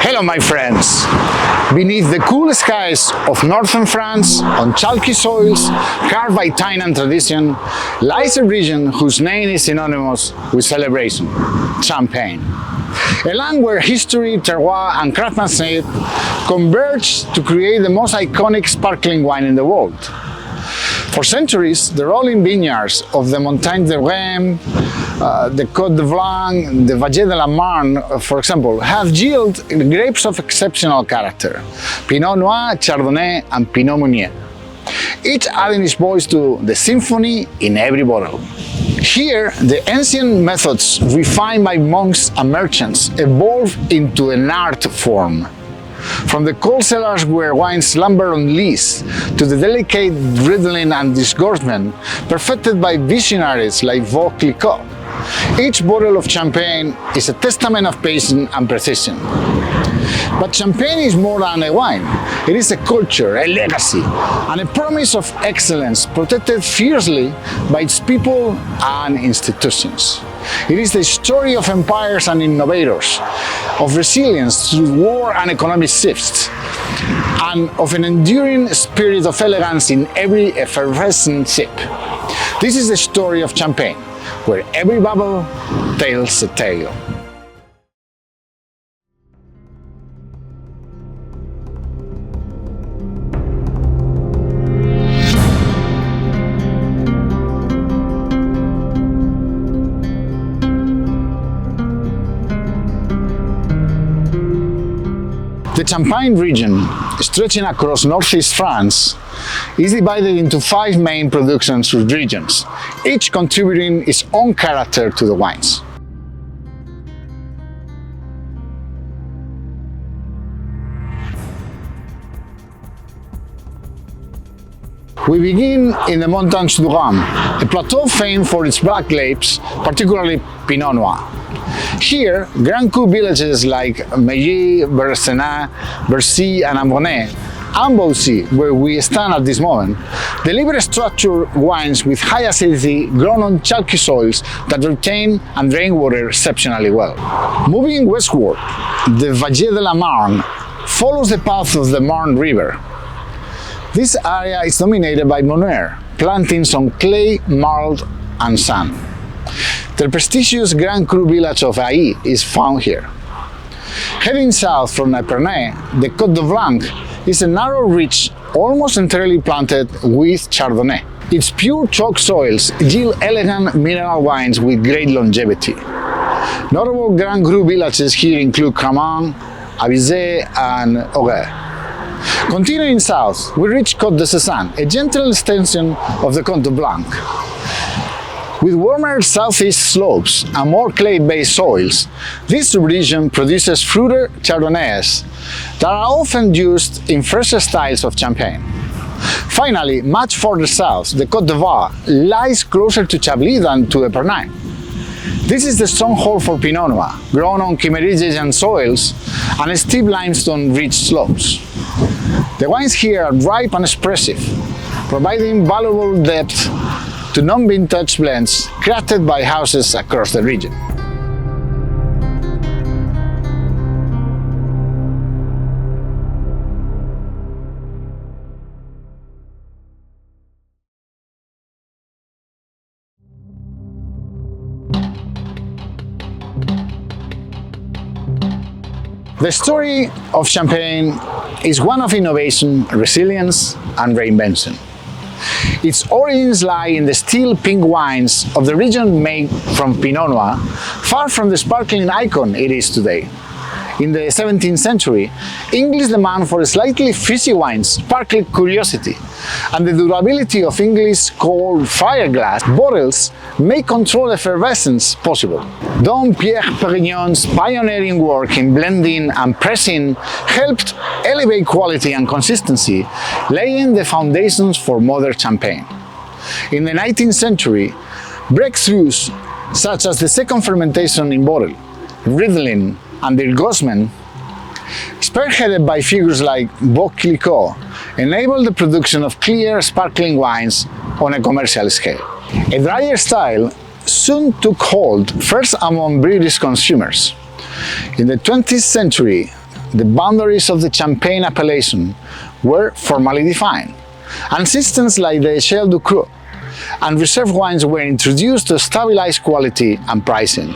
Hello my friends! Beneath the cool skies of northern France, on chalky soils, carved by time and tradition, lies a region whose name is synonymous with celebration, Champagne. A land where history, terroir and craftsmanship converge to create the most iconic sparkling wine in the world. For centuries, the rolling vineyards of the Montagne de Reims, the Côte de Blanc, the Vallée de la Marne, for example, have yielded grapes of exceptional character, Pinot Noir, Chardonnay and Pinot Meunier, each adding its voice to the symphony in every bottle. Here, the ancient methods refined by monks and merchants evolve into an art form. From the cold cellars where wines slumber on lees, to the delicate riddling and disgorgement perfected by visionaries like Viticulture, each bottle of champagne is a testament of patience and precision. But champagne is more than a wine. It is a culture, a legacy, and a promise of excellence protected fiercely by its people and institutions. It is the story of empires and innovators, of resilience through war and economic shifts, and of an enduring spirit of elegance in every effervescent sip. This is the story of champagne, where every bubble tells a tale. The Champagne region, stretching across northeast France, is divided into 5 main production regions, each contributing its own character to the wines. We begin in the Montagnes du Rhône, a plateau famed for its black grapes, particularly Pinot Noir. Here, Grand Cru villages like Meilly, Bersenat, Bercy and Ambonnay, and Boussy, where we stand at this moment, deliver structured wines with high acidity grown on chalky soils that retain and drain water exceptionally well. Moving westward, the Vallée de la Marne follows the path of the Marne River. This area is dominated by Meunier plantings on clay, marl and sand. The prestigious Grand Cru village of Ailly is found here. Heading south from Epernay, the Côte de Blanc is a narrow ridge almost entirely planted with Chardonnay. Its pure chalk soils yield elegant mineral wines with great longevity. Notable Grand Cru villages here include Cramant, Avizé and Auger. Continuing south, we reach Côte de Cézanne, a gentle extension of the Côte de Blanc. With warmer southeast slopes and more clay-based soils, this region produces fruited Chardonnays that are often used in fresher styles of champagne. Finally, much further south, the Côte d'Ivoire lies closer to Chablis than to Epernay. This is the stronghold for Pinot Noir, grown on Chimerigian soils and steep limestone-rich slopes. The wines here are ripe and expressive, providing valuable depth to non-vintage blends crafted by houses across the region. The story of Champagne is one of innovation, resilience, and reinvention. Its origins lie in the still pink wines of the region made from Pinot Noir, far from the sparkling icon it is today. In the 17th century, English demand for slightly fizzy wines sparked curiosity, and the durability of English cold fireglass bottles made controlled effervescence possible. Dom Pierre Perignon's pioneering work in blending and pressing helped elevate quality and consistency, laying the foundations for modern champagne. In the 19th century, breakthroughs such as the second fermentation in bottle, Riedling, and the Gosman, spearheaded by figures like Vauquelicot, enabled the production of clear, sparkling wines on a commercial scale. A drier style soon took hold, first among British consumers. In the 20th century, the boundaries of the Champagne appellation were formally defined, and systems like the Echelle du Cru and reserve wines were introduced to stabilize quality and pricing.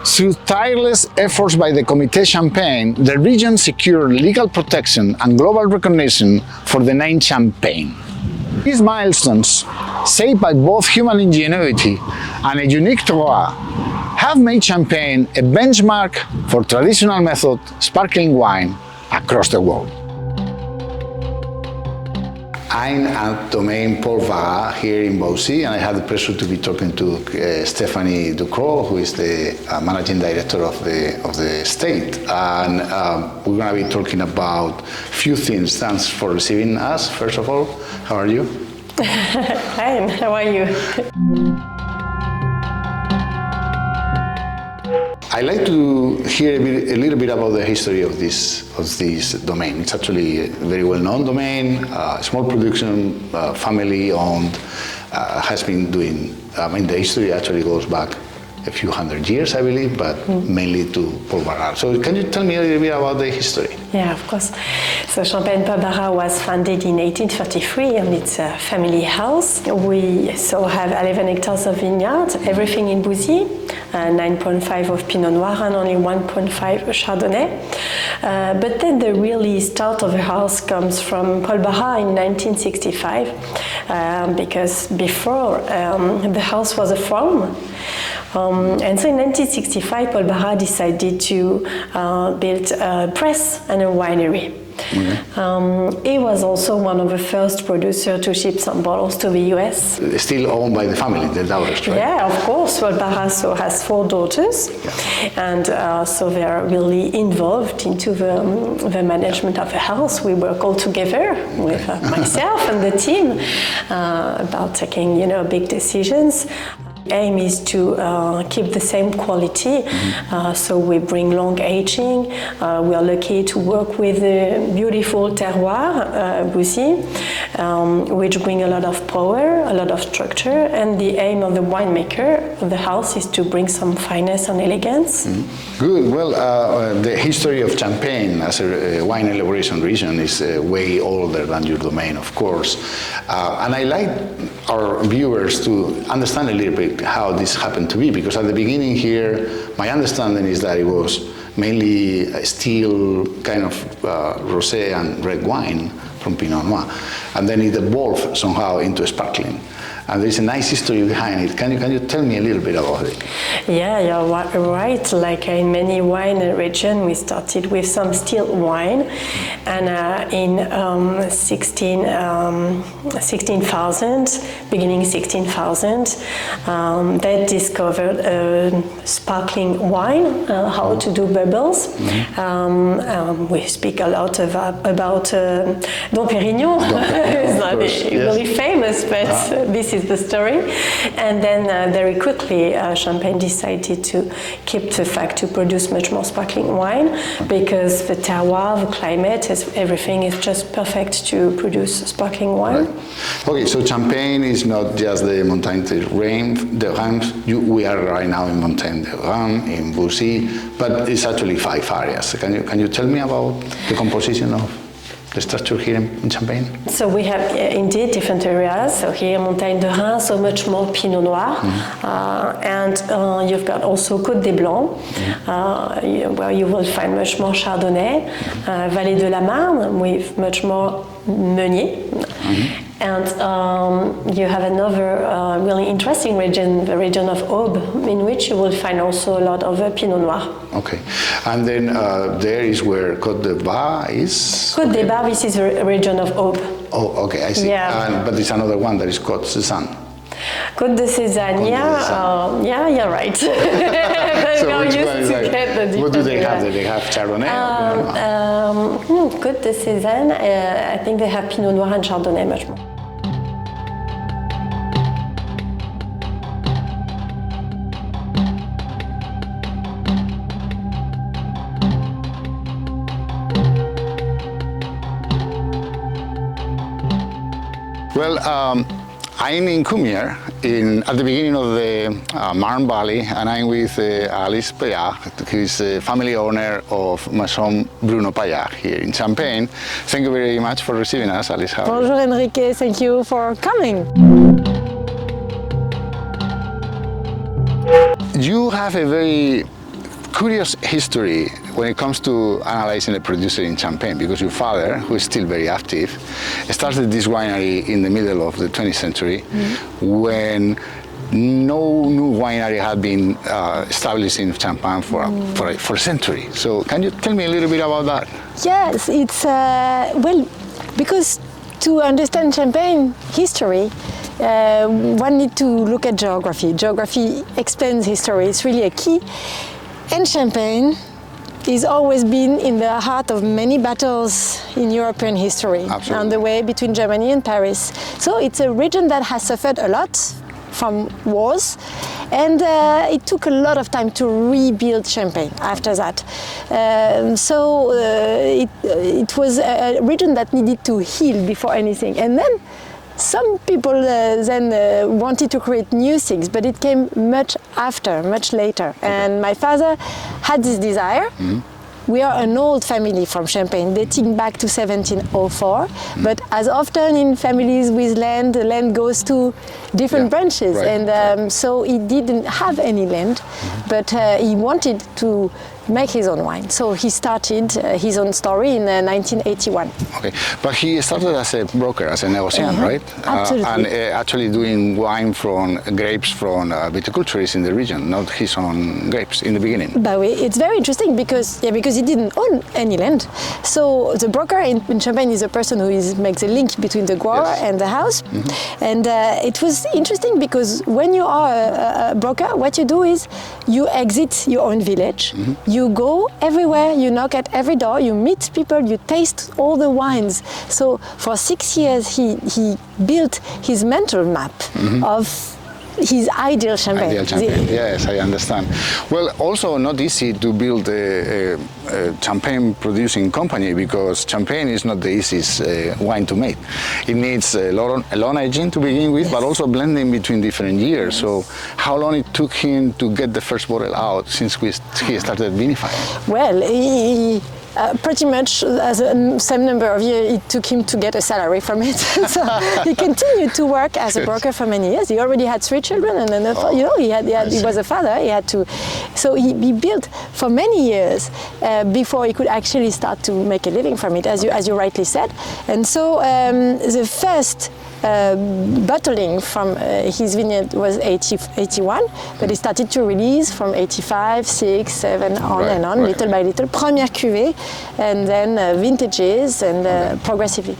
Through tireless efforts by the Comité Champagne, the region secured legal protection and global recognition for the name Champagne. These milestones, shaped by both human ingenuity and a unique terroir, have made Champagne a benchmark for traditional method sparkling wine across the world. I'm at Domaine Paul Varat here in Beaucy, and I have the pleasure to be talking to Stéphanie Ducrot, who is the managing director of the estate. And we're going to be talking about a few things. Thanks for receiving us, first of all. How are you? Fine, how are you? I'd like to hear a little bit about the history of this domain. It's actually a very well-known domain, small production, family-owned, has been doing, the history actually goes back a few hundred years, I believe, but mainly to Paul Varat. So can you tell me a little bit about the history? Yeah, of course. So Champagne Paul Varat was founded in 1833, and it's a family house. We have 11 hectares of vineyard, everything in Beaucy, 9.5 of Pinot Noir and only 1.5 Chardonnay. But then the really start of the house comes from Paul Varat in 1965, because before the house was a farm. And so in 1965, Paul Varat decided to build a press and a winery. He was also one of the first producers to ship some bottles to the US. Still owned by the family, the daughters, right? Yeah, of course. Paul Varat has 4 daughters, and so they are really involved into the management of the house. We work all together with myself and the team about taking, big decisions. The aim is to keep the same quality, so we bring long aging. We are lucky to work with a beautiful terroir, Beaucy, which bring a lot of power, a lot of structure, and the aim of the winemaker of the house is to bring some finesse and elegance. Good. Well, the history of Champagne as a wine elaboration region is way older than your domain, of course. And I like our viewers to understand a little bit how this happened to be, because at the beginning here, my understanding is that it was mainly a still kind of rosé and red wine from Pinot Noir, and then it evolved somehow into sparkling. And there's a nice history behind it. Can you tell me a little bit about it? Yeah, you're right. Like in many wine regions, we started with some still wine, and in 16,000, beginning 16,000, they discovered sparkling wine, how to do bubbles. We speak a lot about Dom Pérignon. really famous, but this is the story. And then very quickly, Champagne decided to keep the fact to produce much more sparkling wine because the terroir, the climate, everything is just perfect to produce sparkling wine. Right. Okay, so Champagne is not just the Montagne de Reims. We are right now in Montagne de Reims, in Boussy, but it's actually 5 areas. Can you tell me about the composition of the structure here in Champagne? So we have indeed different areas. So here Montagne de Reims, so much more Pinot Noir, and you've got also Côte des Blancs, where you will find much more Chardonnay, Vallée de la Marne with much more Meunier. And you have another really interesting region, the region of Aube, in which you will find also a lot of Pinot Noir. Okay, and then there is where Côte de Bar is? Côte des Bar, this is the region of Aube. Oh, okay, I see. Yeah. But there's another one that is Côte Cézanne. Côte de Cézanne, yeah, you're right. So which one is like, what do they have? Do they have Chardonnay? Côte de Cézanne, I think they have Pinot Noir and Chardonnay much more. Well, I'm in Cumières, at the beginning of the Marne Valley, and I'm with Alice Payard, who is the family owner of Maison Bruno Payard here in Champagne. Thank you very much for receiving us, Alice. Bonjour Enrique, thank you for coming. You have a very curious history when it comes to analyzing a producer in Champagne, because your father, who is still very active, started this winery in the middle of the 20th century when no new winery had been established in Champagne for a century. So can you tell me a little bit about that? Yes, it's, well, because to understand Champagne history, one needs to look at geography. Geography explains history, it's really a key. And Champagne has always been in the heart of many battles in European history. Absolutely. On the way between Germany and Paris. So it's a region that has suffered a lot from wars, and it took a lot of time to rebuild Champagne after that. It was a region that needed to heal before anything. And then some people wanted to create new things, but it came much after, much later. And my father had this desire. We are an old family from Champagne, dating back to 1704. But as often in families with land, the land goes to different branches. Right. And so he didn't have any land, but he wanted to make his own wine. So he started his own story in 1981. Okay, but he started as a broker, as a negociant, right? Absolutely. And actually doing wine from grapes from viticulturists in the region, not his own grapes in the beginning. But it's very interesting because he didn't own any land. So the broker in Champagne is a person who makes a link between the grower and the house. And it was interesting because when you are a broker, what you do is you exit your own village. You go everywhere, you knock at every door, you meet people, you taste all the wines. So for 6 years he built his mental map of his ideal Champagne. Ideal Champagne, yes, I understand. Well, also not easy to build a Champagne producing company, because Champagne is not the easiest wine to make. It needs a long aging to begin with, but also blending between different years. So how long it took him to get the first bottle out since he started vinifying? Well, he pretty much the same number of years it took him to get a salary from it. So he continued to work as a broker for many years. He already had 3 children, and then he was a father. He had to, so he built for many years before he could actually start to make a living from it, as you rightly said. And so the first bottling from his vineyard was 81, but he started to release from 85, 6, 7, on and on, little by little. Première cuvée, and then vintages, and progressively.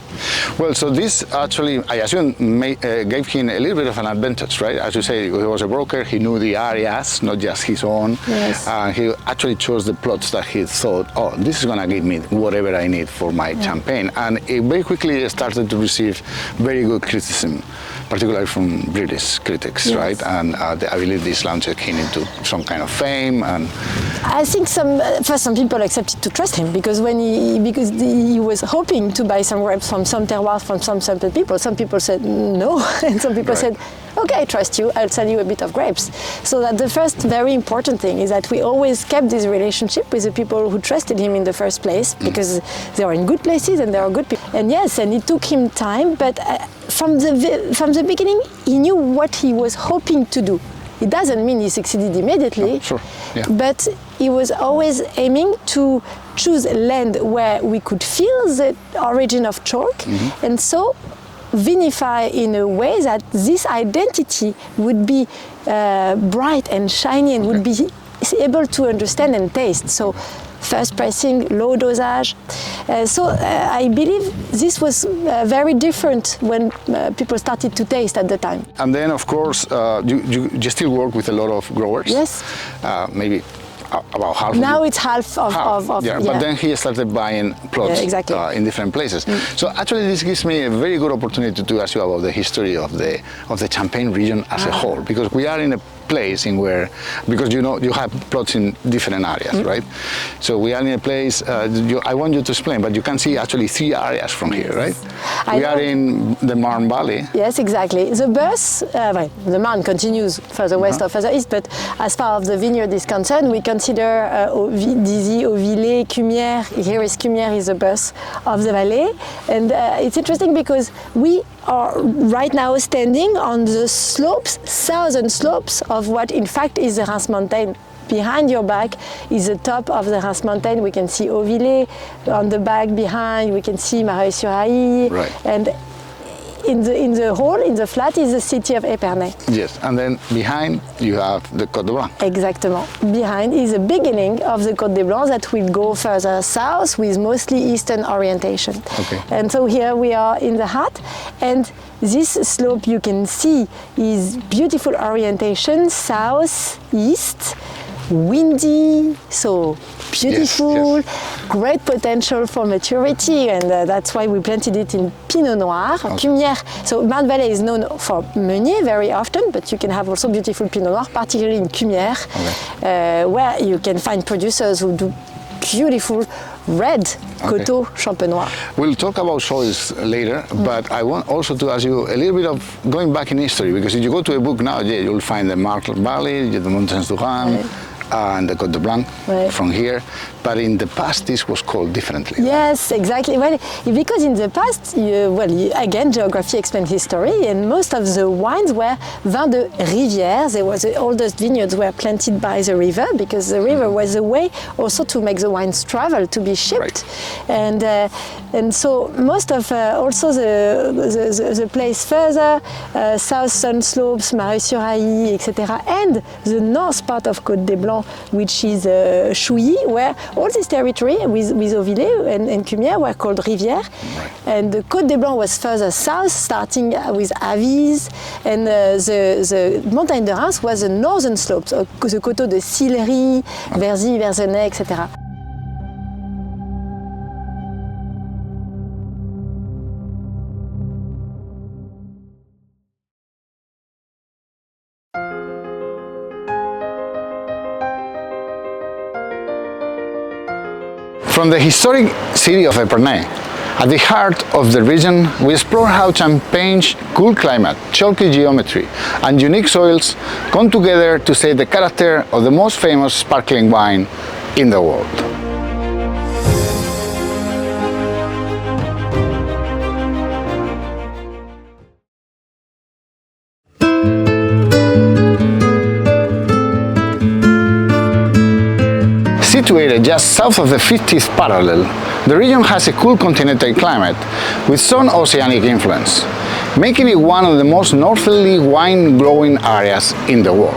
Well, so this actually, I assume, gave him a little bit of an advantage, right? As you say, he was a broker, he knew the areas, not just his own. Yes. He actually chose the plots that he thought, oh, this is going to give me whatever I need for my champagne. And it very quickly started to receive very good criticism, particularly from British critics, right? And I believe this launched him into some kind of fame. And I think some people accepted to trust him because he was hoping to buy some grapes from some terroirs, from some sample people. Some people said no, and some people said, okay, I trust you, I'll sell you a bit of grapes. So that the first very important thing is that we always kept this relationship with the people who trusted him in the first place, because they are in good places and they are good people. And yes, and it took him time, but from the beginning, he knew what he was hoping to do. It doesn't mean he succeeded immediately, but he was always aiming to choose land where we could feel the origin of chalk, and so vinify in a way that this identity would be bright and shiny and would be able to understand and taste. So first pressing, low dosage. I believe this was very different when people started to taste at the time. And then, of course, you still work with a lot of growers. Yes. Maybe about half. Now it's half of But then he started buying plots in different places. So actually, this gives me a very good opportunity to ask you about the history of the Champagne region as a whole, because we are in a place in where, because you have plots in different areas, right? So we are in a place, I want you to explain, but you can see actually 3 areas from here, right? We are in the Marne Valley. Yes, exactly. The Bus, the Marne continues further west or further east, but as far as the vineyard is concerned, we consider Dizy, Auvillé, Cumières. Here is Cumières, is the Bus of the valley. And it's interesting because we are right now standing on the slopes, southern slopes of what in fact is the Reims Mountain. Behind your back is the top of the Reims Mountain. We can see Auvillé. On the back behind, we can see Mareuil-sur-Aille. Right. And in the hole, in the flat, is the city of Épernay. Yes, and then behind you have the Côte de Blanc. Exactement. Behind is the beginning of the Côte de Blanc that will go further south with mostly eastern orientation. Okay. And so here we are in the heart, and this slope you can see is beautiful orientation, south-east, windy, so beautiful, great potential for maturity, and that's why we planted it in Pinot Noir. Cumières, so Marne Valley is known for Meunier very often, but you can have also beautiful Pinot Noir, particularly in Cumières, where you can find producers who do beautiful red Coteaux Champenois. We'll talk about soils later, but I want also to ask you a little bit of going back in history, because if you go to a book now, you'll find the Marne Valley, the Montagnes du Rhin, and the Côte de Blanc from here, but in the past this was called differently. Yes, exactly. Well, because in the past, again, geography explains history, and most of the wines were vins de rivière. The oldest vineyards were planted by the river, because the river was a way also to make the wines travel, to be shipped. And so most of also the place further, south sun slopes, Mareuil-sur-Aille, etc., and the north part of Côte de Blanc, which is Chouilly, where all this territory with Auvillé and Cumières were called rivières. And the Côte de Blanc was further south, starting with Avize, and the Montagne de Reims was the northern slopes, the Coteaux de Sillery, Verzy, Verzenay, etc. From the historic city of Épernay, at the heart of the region, we explore how Champagne's cool climate, chalky geometry, and unique soils come together to set the character of the most famous sparkling wine in the world. Situated just south of the 50th parallel, the region has a cool continental climate with some oceanic influence. making it one of the most northerly wine growing areas in the world.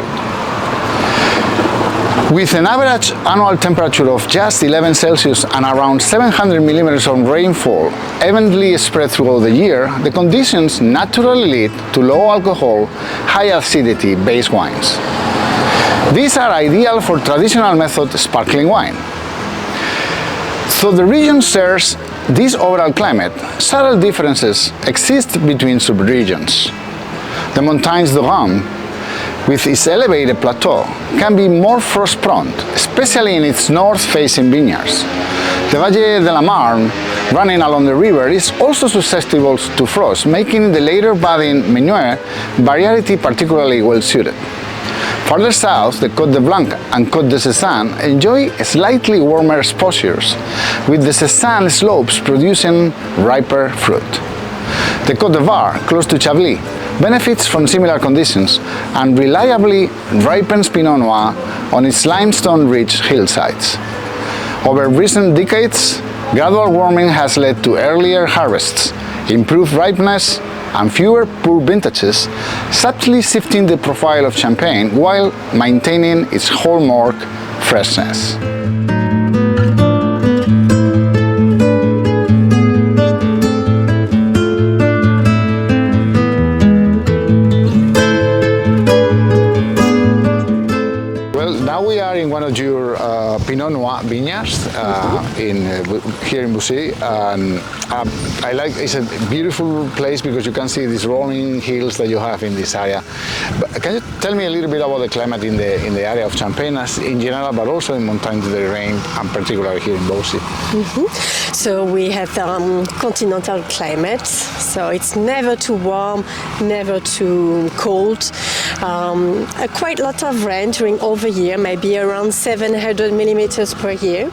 With an average annual temperature of just 11 Celsius and around 700 millimeters of rainfall evenly spread throughout the year, the conditions naturally lead to low alcohol, high acidity based wines. These are ideal for traditional method sparkling wine. Though the region shares this overall climate, subtle differences exist between subregions. The Montagnes de Rhône, with its elevated plateau, can be more frost-prone, especially in its north-facing vineyards. The Valle de la Marne, running along the river, is also susceptible to frost, making the later budding Meunier variety particularly well-suited. Farther south, the Côte de Blanc and Côte de Sézanne enjoy slightly warmer exposures, with the Sézanne slopes producing riper fruit. The Côte de Var, close to Chablis, benefits from similar conditions and reliably ripens Pinot Noir on its limestone-rich hillsides. Over recent decades, gradual warming has led to earlier harvests, improved ripeness, and fewer poor vintages, subtly shifting the profile of Champagne while maintaining its hallmark freshness. One of your Pinot Noir vineyards here in Boussy, and I like. It's a beautiful place because you can see these rolling hills that you have in this area. But can you tell me a little bit about the climate in the area of Champagne in general, but also in Montagnes de Rhône, and particularly here in Boussy? So we have continental climate, so it's never too warm, never too cold. Quite a lot of rain during all the year, maybe around 700 millimeters per year,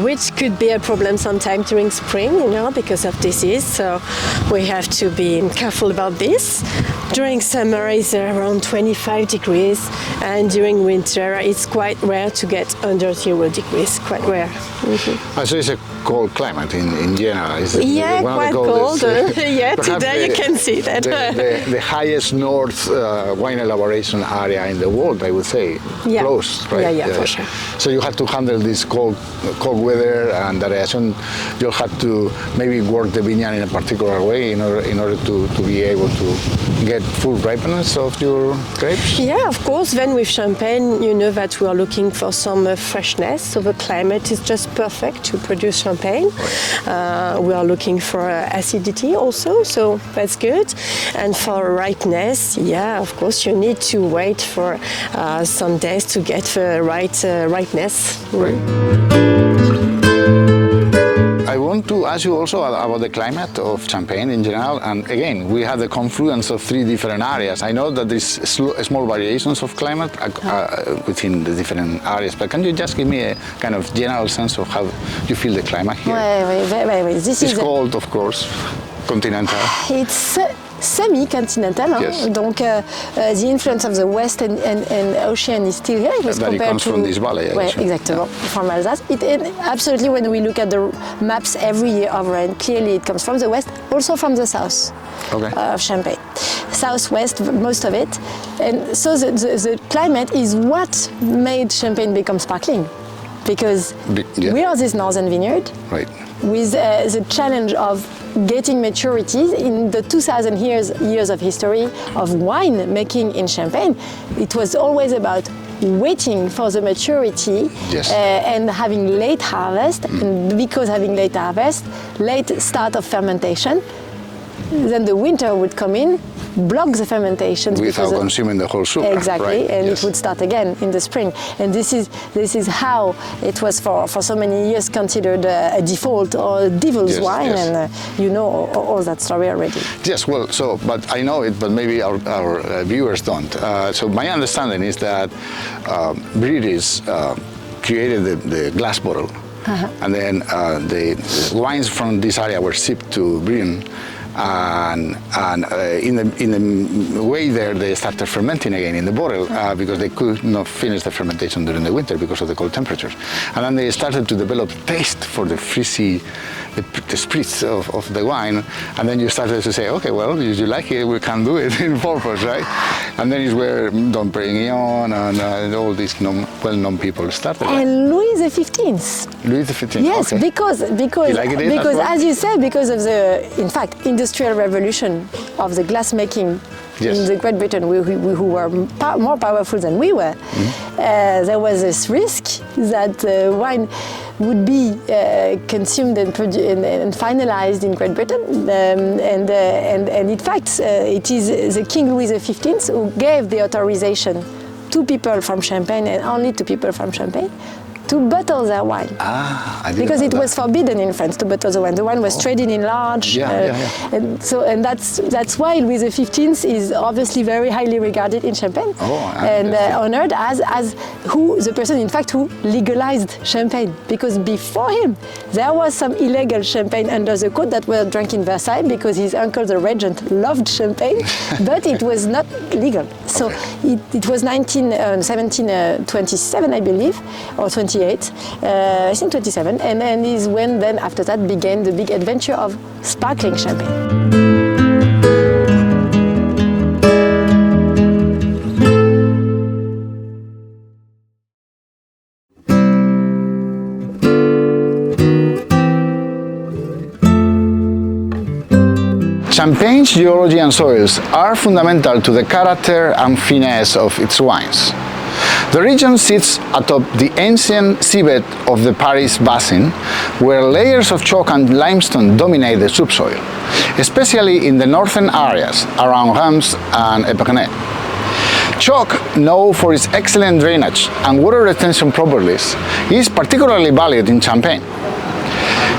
which could be a problem sometime during spring, because of disease. So we have to be careful about this. During summer it's around 25 degrees, and during winter it's quite rare to get under 0 degrees, quite rare. So it's a cold climate in general. Quite cold. Today you can see that. The highest north wine elaboration area in the world, I would say. Close, right? Yeah, for sure. So you had to handle this cold weather, and that I assume you had to maybe work the vineyard in a particular way in order to be able to get full ripeness of your grapes? Yeah, of course. Then with Champagne, you know that we are looking for some freshness, so the climate is just perfect to produce Champagne. We are looking for acidity also, so that's good. And for ripeness, of course, you need to wait for some days to get the right ripeness. I want to ask you also about the climate of Champagne in general, and again, we have the confluence of 3 different areas. I know that there's small variations of climate within the different areas, but can you just give me a kind of general sense of how you feel the climate here? It's cold, of course, continental. It's semi-continental, yes. Donc the influence of the west and ocean is still here. It comes from this valley. Exactly, from Alsace. Absolutely, when we look at the maps every year of rain, clearly it comes from the west, also from the south of Champagne. Southwest, most of it. And so the climate is what made Champagne become sparkling. Because we are this northern vineyard, right, with the challenge of getting maturities in the 2,000 years of history of wine making in Champagne. It was always about waiting for the maturity and having late harvest, and because having late harvest, late start of fermentation, then the winter would come in, block the fermentation without consuming the whole sugar. Exactly, right? And it would start again in the spring. And this is how it was for so many years considered a default or a devil's wine, and you know all that story already. Yes, well, but I know it, but maybe our viewers don't. So my understanding is that British created the glass bottle, and then the wines from this area were shipped to Britain. and in the way there they started fermenting again in the bottle because they could not finish the fermentation during the winter because of the cold temperatures. And then they started to develop taste for the frizzy, the spritz of the wine, and then you started to say, okay, well, if you like it, we can do it in purpose, right? And then is where Dom Perignon and all these well-known people started. And Louis XV. Louis XV. Yes, okay. because as you said, because of the, in fact, industrial revolution of the glassmaking. Yes. In the Great Britain, who were more powerful than we were, there was this risk that wine would be consumed and finalized in Great Britain. And in fact, it is the King Louis XV who gave the authorization to people from Champagne and only to people from Champagne to bottle their wine. Because it was forbidden in France to bottle the wine. The wine was traded in large. And that's why Louis XV is obviously very highly regarded in Champagne and honored as the person in fact who legalized Champagne. Because before him there was some illegal Champagne under the coat that were drunk in Versailles because his uncle the regent loved Champagne, but it was not legal. So it was 1727 I believe, or 28. I think 27, and then is when then after that began the big adventure of sparkling champagne. Champagne's geology and soils are fundamental to the character and finesse of its wines. The region sits atop the ancient seabed of the Paris Basin, where layers of chalk and limestone dominate the subsoil, especially in the northern areas around Reims and Epernay. Chalk, known for its excellent drainage and water retention properties, is particularly valued in Champagne.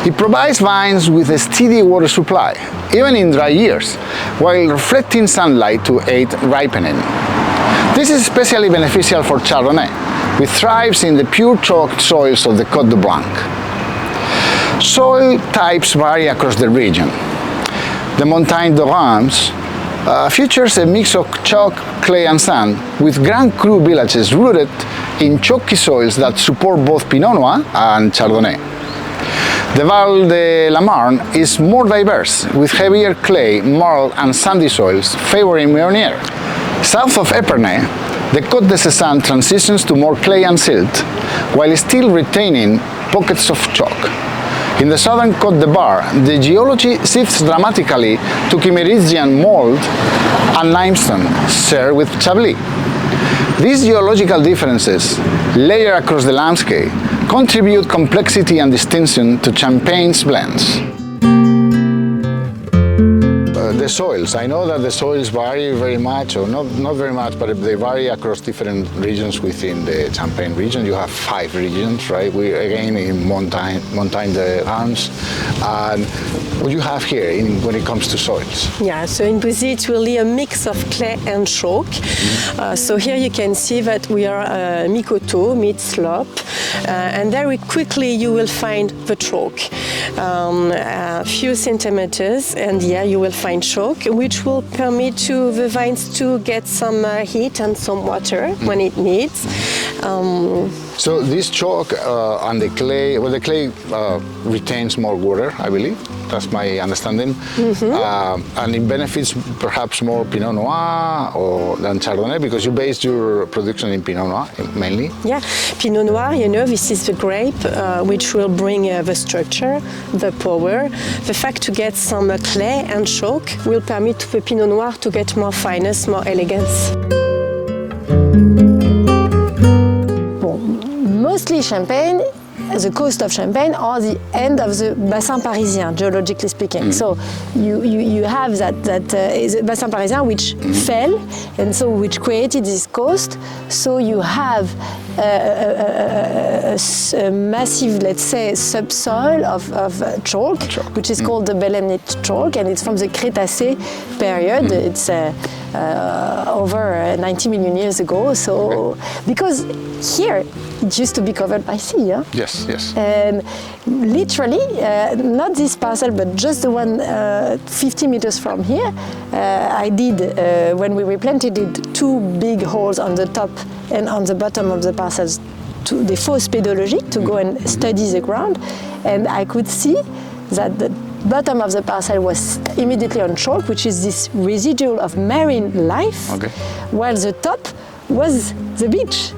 It provides vines with a steady water supply, even in dry years, while reflecting sunlight to aid ripening. This is especially beneficial for Chardonnay, which thrives in the pure chalk soils of the Côte de Blanc. Soil types vary across the region. The Montagne de Reims features a mix of chalk, clay and sand, with Grand Cru villages rooted in chalky soils that support both Pinot Noir and Chardonnay. The Val de la Marne is more diverse, with heavier clay, marl and sandy soils favoring Meunier. South of Epernay, the Côte de Cézanne transitions to more clay and silt, while still retaining pockets of chalk. In the southern Côte de Bar, the geology shifts dramatically to Kimmeridgian mold and limestone, shared with Chablis. These geological differences, layered across the landscape, contribute complexity and distinction to Champagne's blends. The soils, I know that the soils vary very much, or not very much, but they vary across different regions within the Champagne region. You have 5 regions, right? We're again in Montagne de Reims. And what you have here when it comes to soils? Yeah, so in Bouzy it's really a mix of clay and chalk. So here you can see that we are mi-coteau, mid-slope, and very quickly you will find the chalk. A few centimeters, and yeah, you will find chalk, which will permit to the vines to get some heat and some water when it needs. So this chalk and the clay, well, the clay retains more water, I believe. That's my understanding. And it benefits perhaps more Pinot Noir than Chardonnay, because you base your production in Pinot Noir mainly. Yeah, Pinot Noir, you know, this is the grape which will bring the structure, the power. The fact to get some clay and chalk will permit the Pinot Noir to get more fineness, more elegance. Mostly Champagne, the coast of Champagne, or the end of the Bassin Parisien, geologically speaking. So you have that is the Bassin Parisien which fell, and so which created this coast. So you have a massive, let's say, subsoil of chalk, which is called the belemnite chalk, and it's from the Cretaceous period. It's over 90 million years ago. So, because here it used to be covered by sea. Yeah? Yes, yes. And literally, not this parcel, but just the one 50 meters from here, I did, when we replanted it, 2 big holes on the top and on the bottom of the parcels, to the faux spédologie, to go and study the ground. And I could see that the bottom of the parcel was immediately on chalk, which is this residual of marine life, while the top was the beach.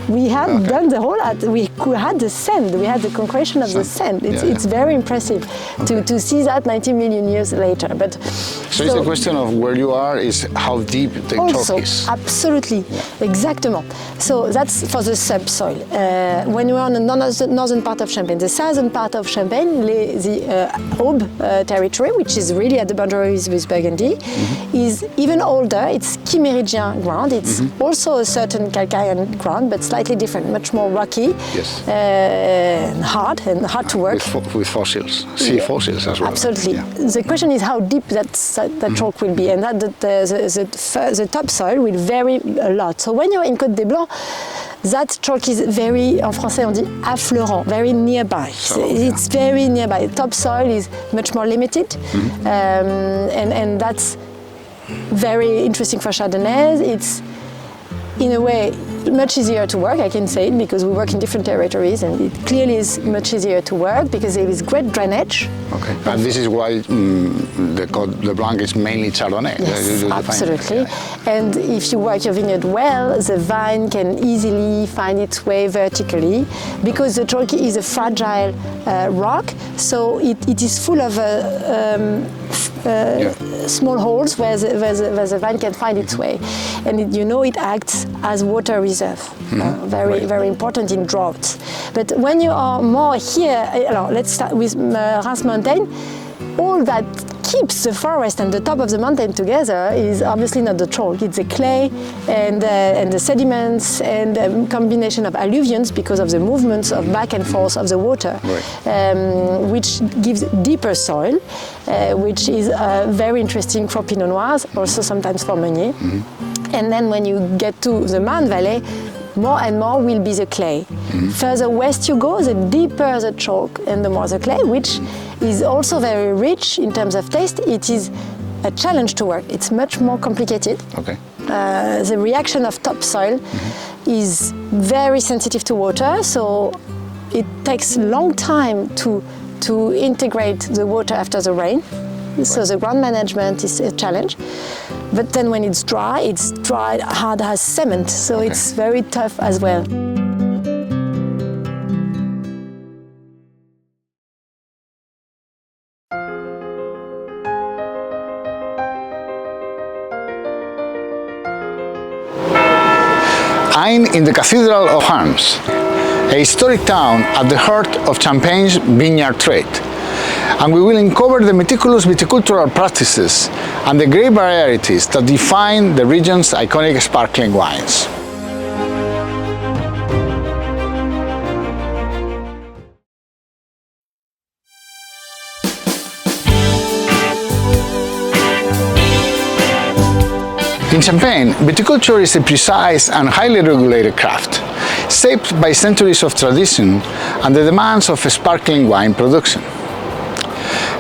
We had done the whole, we had the sand, we had the concretion of the sand. It's very impressive to see that 90 million years later. But so it's a question of where you are, is how deep the chalk is. Absolutely, exactement. So that's for the subsoil. When you are on the northern part of Champagne, the southern part of Champagne, the Aube territory, which is really at the boundaries with Burgundy, is even older. It's Kimmeridgien ground. It's also a certain Calcarean ground, but slightly different, much more rocky, and hard to work. With fossils, sea fossils as well. Absolutely. The question is how deep that chalk will be, and that the topsoil will vary a lot. So when you're in Côte des Blancs, that chalk is very, en français on dit affleurant, very nearby. It's very nearby. Topsoil is much more limited, and that's very interesting for Chardonnays. It's, in a way, much easier to work, I can say it, because we work in different territories, and it clearly is much easier to work because there is great drainage. Okay, and this is why the Côte de Blanc is mainly Chardonnay. Yes, absolutely. And if you work your vineyard well, the vine can easily find its way vertically, because the chalk is a fragile rock, so it is full of small holes where the vine can find its way, and it acts as water reserve, very important in droughts. But when you are more here, let's start with Reims Mountain. All that keeps the forest and the top of the mountain together is obviously not the chalk, it's the clay and the sediments and a combination of alluvions because of the movements of back and forth of the water, which gives deeper soil, which is very interesting for Pinot Noirs, also sometimes for Meunier. And then when you get to the Marne Valley, more and more will be the clay. Further west you go, the deeper the chalk and the more the clay, which is also very rich in terms of taste. It is a challenge to work. It's much more complicated. The reaction of topsoil is very sensitive to water, so it takes a long time to integrate the water after the rain. So the ground management is a challenge. But then when it's dry hard as cement, so it's very tough as well. I'm in the Cathedral of Arms, a historic town at the heart of Champagne's vineyard trade. And we will uncover the meticulous viticultural practices and the great varieties that define the region's iconic sparkling wines. In Champagne, viticulture is a precise and highly regulated craft, shaped by centuries of tradition and the demands of sparkling wine production.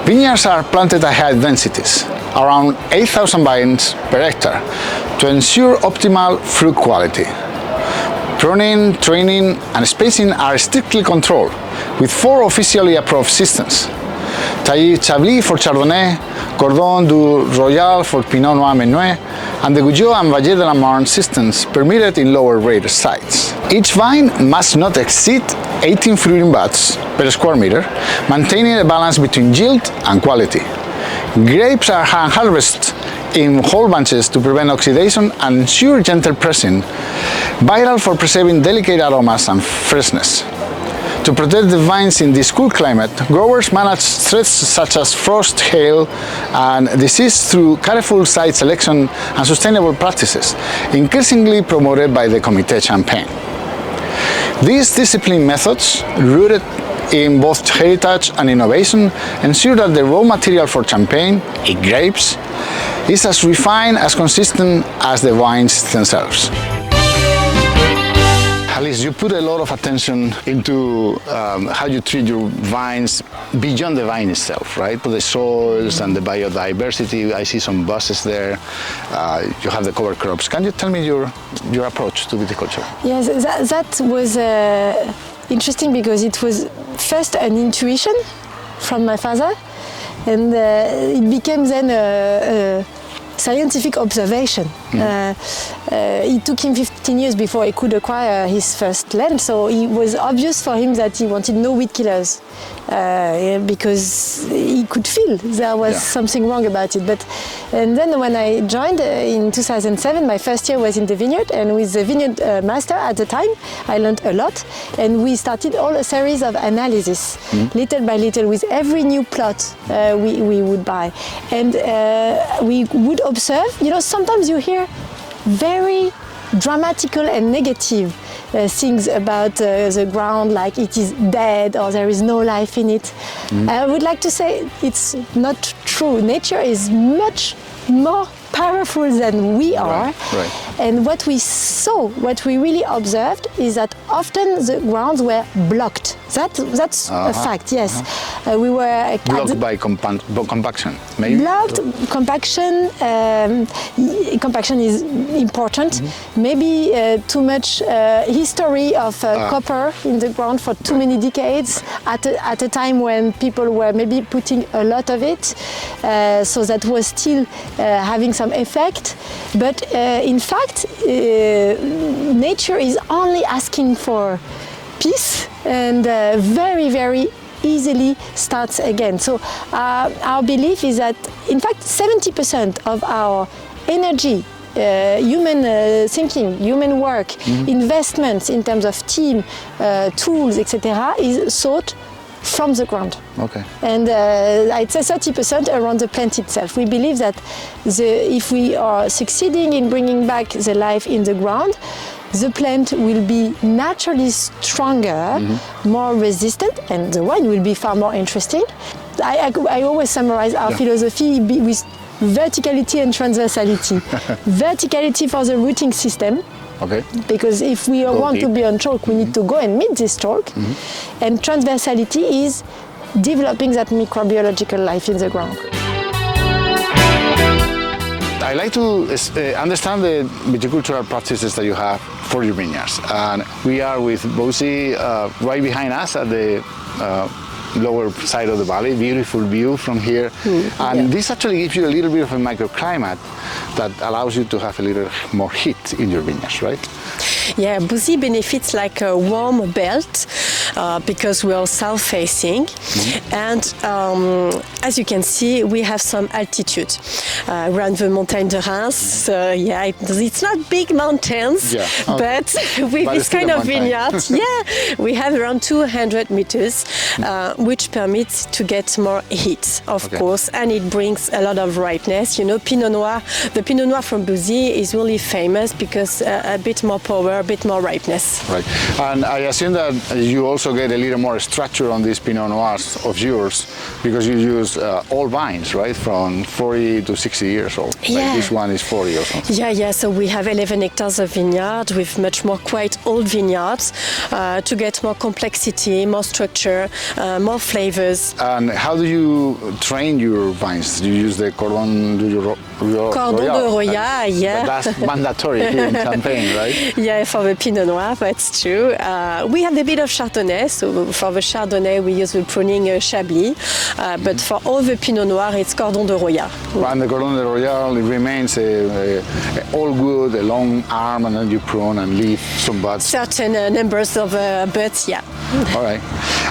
Vineyards are planted at high densities, around 8,000 vines per hectare, to ensure optimal fruit quality. Pruning, training, and spacing are strictly controlled, with 4 officially approved systems: Taillis Chablis for Chardonnay, Cordon du Royal for Pinot Noir Meunier, and the Goujon and Vallée de la Marne systems permitted in lower rate sites. Each vine must not exceed 18 fruiting buds per square meter, maintaining a balance between yield and quality. Grapes are hand-harvested in whole bunches to prevent oxidation and ensure gentle pressing, vital for preserving delicate aromas and freshness. To protect the vines in this cool climate, growers manage threats such as frost, hail, and disease through careful site selection and sustainable practices, increasingly promoted by the Comité Champagne. These disciplined methods, rooted in both heritage and innovation, ensure that the raw material for champagne, grapes, is as refined, as consistent as the wines themselves. Alice, you put a lot of attention into how you treat your vines beyond the vine itself, right? For the soils and the biodiversity. I see some buses there. You have the cover crops. Can you tell me your approach to viticulture? Yes, that was interesting because it was first an intuition from my father, and it became then a scientific observation. It took him 15 years before he could acquire his first land, so it was obvious for him that he wanted no weed killers because he could feel there was something wrong about it. And then when I joined in 2007, my first year was in the vineyard, and with the vineyard master at the time, I learned a lot, and we started all a series of analysis, little by little, with every new plot we would buy, and we would observe. Sometimes you hear very dramatical and negative things about the ground, like it is dead or there is no life in it. I would like to say it's not true. Nature is much more powerful than we are. Right. And what we saw, what we really observed, is that often the grounds were blocked. That's a fact, yes. We were blocked by compaction, maybe? Blocked, compaction. Compaction is important. Maybe too much history of copper in the ground for too many decades at a time when people were maybe putting a lot of it, so that was still having some effect. But in fact, nature is only asking for peace, and very, very easily starts again. So our belief is that, in fact, 70% of our energy, human thinking, human work, investments in terms of team, tools, etc., is sought from the ground. Okay. And I'd say 30% around the plant itself. We believe that if we are succeeding in bringing back the life in the ground, the plant will be naturally stronger, more resistant, and the wine will be far more interesting. I always summarize our philosophy with verticality and transversality. Verticality for the rooting system. Okay. Because if we want to be on chalk, we need to go and meet this chalk. And transversality is developing that microbiological life in the ground. I like to understand the viticultural practices that you have for your vineyards. And we are with Bosie right behind us at the lower side of the valley. Beautiful view from here. And this actually gives you a little bit of a microclimate that allows you to have a little more heat in your vineyards, right? Yeah, Bosie benefits like a warm belt because we are south-facing, and as you can see, we have some altitude around the Montagne de Reims. So yeah, it's not big mountains, but with this kind of vineyard, we have around 200 meters, which permits to get more heat, of course, and it brings a lot of ripeness. Pinot Noir. The Pinot Noir from Bosie is really famous because a bit more power, a bit more ripeness. Right, and I assume that you also get a little more structure on these Pinot Noirs of yours because you use old vines, right, from 40 to 60 years old. Like this one is 40 or something. Yeah, so we have 11 hectares of vineyard with much more quite old vineyards to get more complexity, more structure, more flavors. And how do you train your vines? Do you use the Cordon de Royal, That's mandatory here in Champagne, right? Yeah, for the Pinot Noir, that's true. We have a bit of Chardonnay, so for the Chardonnay we use the pruning Chablis, but for all the Pinot Noir it's Cordon de Royal. And the Cordon de Royal, it remains all good, a long arm, and then you prune and leave some buds. Certain numbers of buds, All right.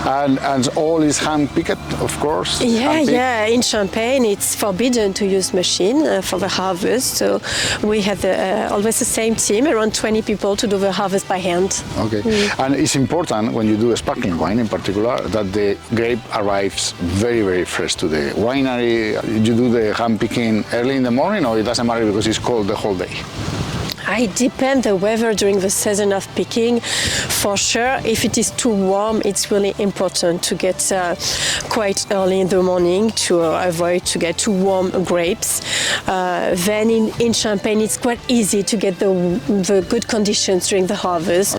And all is hand-picked, of course? Yeah. In Champagne it's forbidden to use machine for the harvest, so we have always the same team, around 20 people, to do the harvest by hand. Okay. And it's important when you do a sparkling wine in particular that the grape arrives very, very fresh to the winery. You do the hand picking early in the morning, or it doesn't matter because it's cold the whole day? It depends the weather during the season of picking. for sure, if it is too warm, it's really important to get quite early in the morning to avoid to get too warm grapes. Then in Champagne, it's quite easy to get the good conditions during the harvest.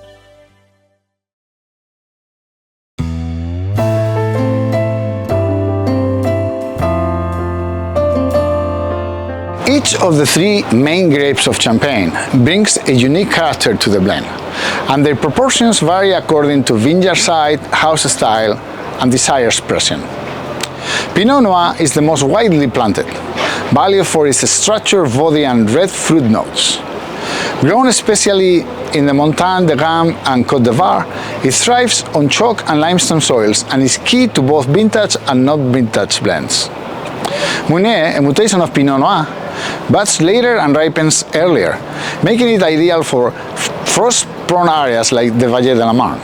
Each of the three main grapes of Champagne brings a unique character to the blend, and their proportions vary according to vineyard site, house style, and desired expression. Pinot Noir is the most widely planted, valued for its structure, body, and red fruit notes. Grown especially in the Montagne de Reims and Côte d'Ivoire, it thrives on chalk and limestone soils and is key to both vintage and not-vintage blends. Meunier, a mutation of Pinot Noir, buds later and ripens earlier, making it ideal for frost-prone areas like the Vallée de la Marne.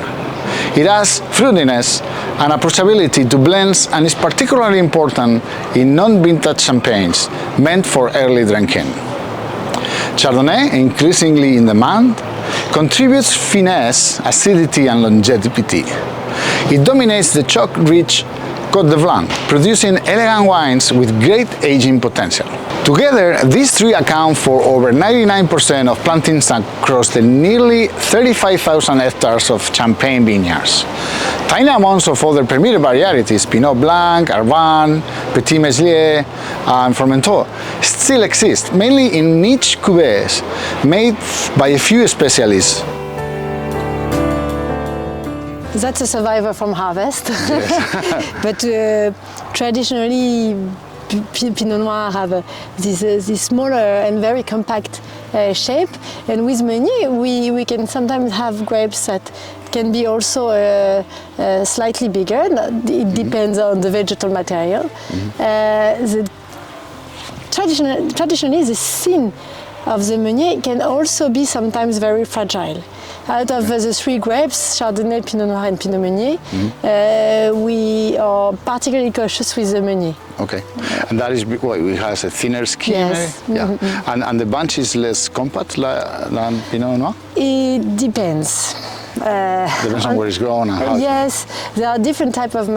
It has fruitiness and approachability to blends and is particularly important in non-vintage champagnes meant for early drinking. Chardonnay, increasingly in demand, contributes finesse, acidity, and longevity. It dominates the chalk-rich Côte de Blanc, producing elegant wines with great aging potential. Together, these three account for over 99% of plantings across the nearly 35,000 hectares of Champagne vineyards. Tiny amounts of other permitted varieties, Pinot Blanc, Arvan, Petit Meslier, and Formentor, still exist, mainly in niche cuvées made by a few specialists. That's a survivor from harvest. Yes. But traditionally, Pinot Noir have this smaller and very compact shape. And with Meunier, we can sometimes have grapes that can be also slightly bigger. It depends on the vegetal material. Traditionally, the skin of the Meunier can also be sometimes very fragile. Out of the three grapes, Chardonnay, Pinot Noir, and Pinot Meunier, we are particularly cautious with the Meunier. Okay, and that is why it has a thinner skin. Yes. Yeah, and the bunch is less compact than Pinot Noir. It depends. Depends on where it's grown and how. Yes, there are different types of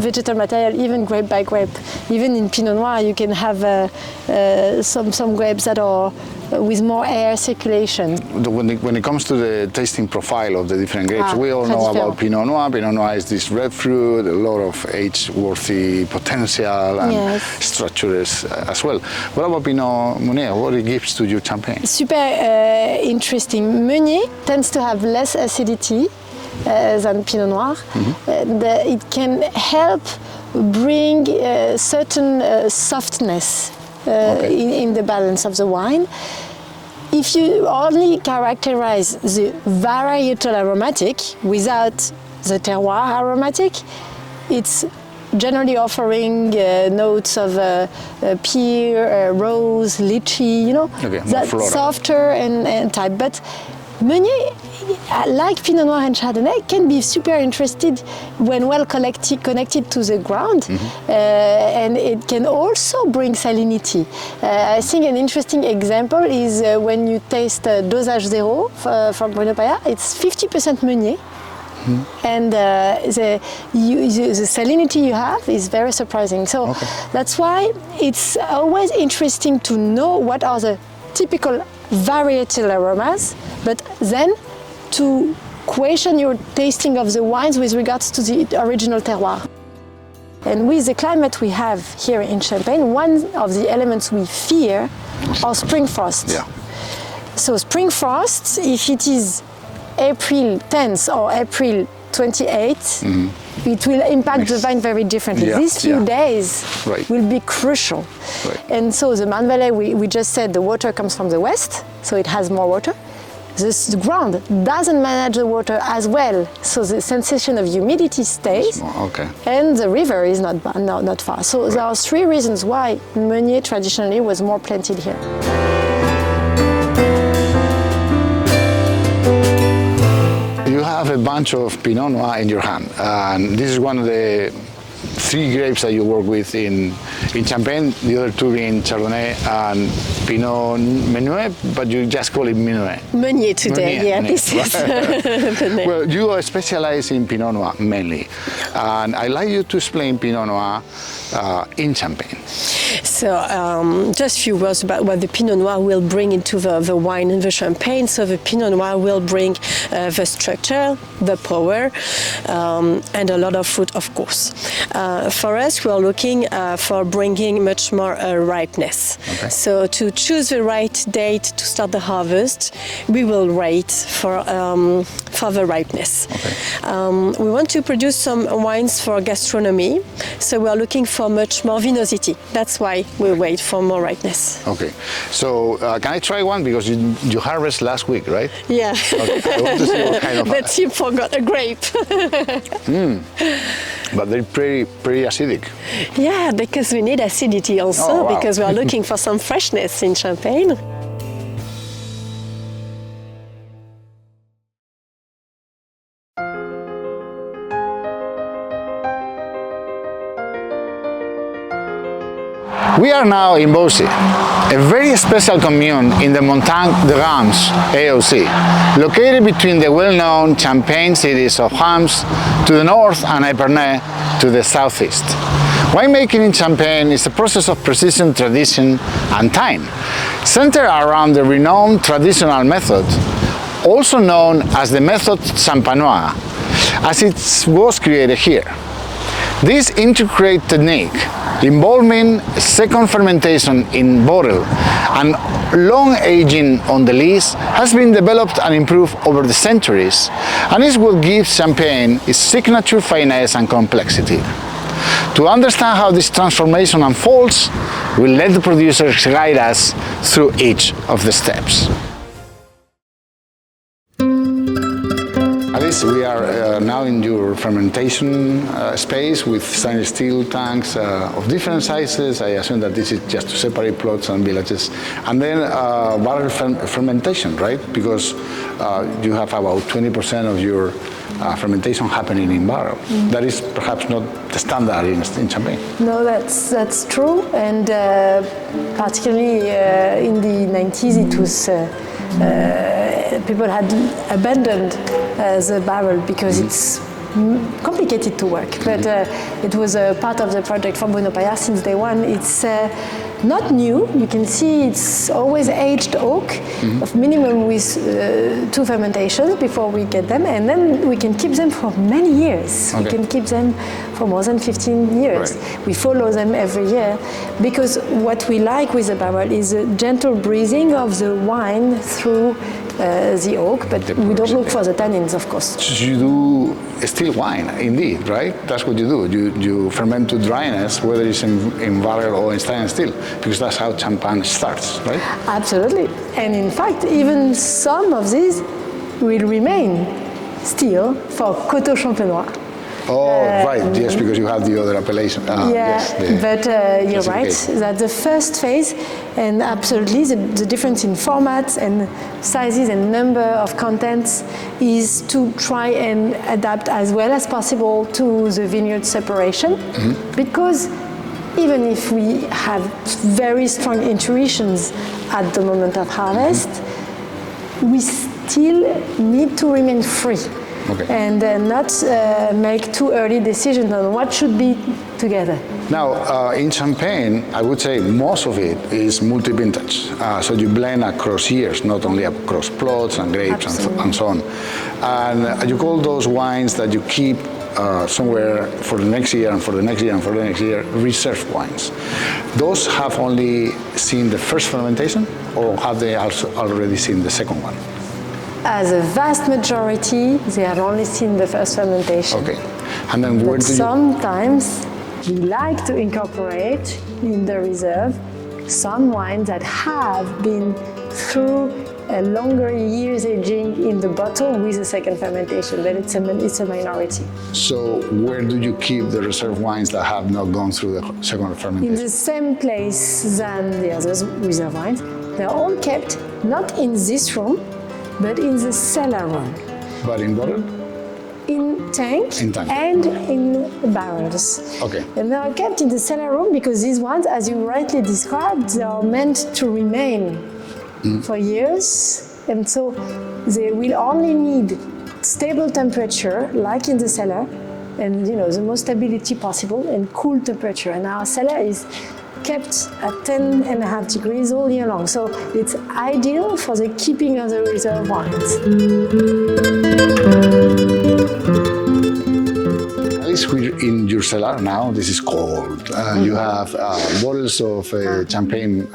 vegetal material, even grape by grape. Even in Pinot Noir, you can have some grapes that are with more air circulation. When it comes to the tasting profile of the different grapes, we all know about Pinot Noir. Pinot Noir is this red fruit, a lot of age-worthy potential and structures as well. What about Pinot Meunier? What it gives to your champagne? Super interesting. Meunier tends to have less acidity than Pinot Noir. And, it can help bring certain softness in the balance of the wine. If you only characterize the varietal aromatic without the terroir aromatic, it's generally offering notes of pear, rose, lychee, you know, that softer and type. But Meunier, like Pinot Noir and Chardonnay, can be super interested when well connected to the ground, and it can also bring salinity. I think an interesting example is when you taste Dosage Zero from Bruno Paya, it's 50% Meunier. And the salinity you have is very surprising. So that's why it's always interesting to know what are the typical varietal aromas, but then to question your tasting of the wines with regards to the original terroir. And with the climate we have here in Champagne, one of the elements we fear are spring frosts. So spring frosts, if it is April 10th or April 28th, it will impact the vine very differently. These few days will be crucial. And so the Marne Valley, we just said the water comes from the west, so it has more water. The ground doesn't manage the water as well, so the sensation of humidity stays, and the river is not far. So there are three reasons why Meunier traditionally was more planted here. You have a bunch of Pinot Noir in your hand, and this is one of the three grapes that you work with in Champagne, the other two being Chardonnay and Pinot Meunier, but you just call it Meunier. Meunier today, Meunier. this is the name. Well, you specialize in Pinot Noir mainly, and I'd like you to explain Pinot Noir in Champagne. So just a few words about what the Pinot Noir will bring into the wine and the Champagne. So the Pinot Noir will bring the structure, the power, and a lot of fruit, of course. For us, we are looking for bringing much more ripeness. Okay. So to choose the right date to start the harvest, we will wait for the ripeness. Okay. We want to produce some wines for gastronomy, so we are looking for much more vinosity. That's why we wait for more ripeness. Okay, so can I try one? Because you harvest last week, right? Yeah. Okay. I want to see what kind of. But you forgot a grape. But they're pretty acidic. Yeah, because we need acidity also, Oh, wow. because we are looking for some freshness in Champagne. We are now in Beaucy, a very special commune in the Montagne de Reims AOC, located between the well-known Champagne cities of Reims to the north and Épernay to the southeast. Winemaking in Champagne is a process of precision, tradition, and time, centered around the renowned traditional method, also known as the method champenois, as it was created here. This intricate technique, involving second fermentation in bottle and long aging on the lees, has been developed and improved over the centuries, and is what gives Champagne its signature finesse and complexity. To understand how this transformation unfolds, we'll let the producers guide us through each of the steps. Alice, we are now in your fermentation space with stainless steel tanks of different sizes. I assume that this is just to separate plots and villages. And then barrel fermentation, right? Because you have about 20% of your fermentation happening in barrel. That is perhaps not the standard in Champagne. No, that's true, and particularly in the 90s, it was people had abandoned the barrel because it's complicated to work. But it was a part of the project from Bruno Paillard since day one. It's not new. You can see it's always aged oak, of minimum with 2 fermentations before we get them, and then we can keep them for many years. Okay. We can keep them for more than 15 years. Right. We follow them every year because what we like with the barrel is a gentle breathing of the wine through the oak, but we don't look for the tannins, of course. You do still wine, indeed, right? That's what you do. You ferment to dryness, whether it's in barrel or in stainless steel, because that's how champagne starts, right? Absolutely. And in fact, even some of these will remain still for Coteaux Champenois. Oh, right, yes, because you have the other appellation. Yes, but you're right, that the first phase, and absolutely the difference in formats and sizes and number of contents is to try and adapt as well as possible to the vineyard separation, because even if we have very strong intuitions at the moment of harvest, we still need to remain free. Okay. And not make too early decisions on what should be together. Now, in Champagne, I would say most of it is multi-vintage. So you blend across years, not only across plots and grapes and so on. And you call those wines that you keep somewhere for the next year and for the next year and for the next year, reserve wines. Those have only seen the first fermentation, or have they also already seen the second one? As a vast majority, they have only seen the first fermentation. Okay. And then where But do you... sometimes we like to incorporate in the reserve some wines that have been through a longer years aging in the bottle with a second fermentation, but it's a minority. So where do you keep the reserve wines that have not gone through the second In fermentation? the same place than the others reserve wines. They're all kept not in this room, but in the cellar room. But in bottle? In tank, In tank. and in barrels. Okay. And they are kept in the cellar room because these ones, as you rightly described, they are meant to remain for years, and so they will only need stable temperature, like in the cellar, and the most stability possible, and cool temperature. And our cellar is kept at 10.5 degrees all year long, so it's ideal for the keeping of the reserve wines. Alice, we're in your cellar now. This is cold. You have bottles of champagne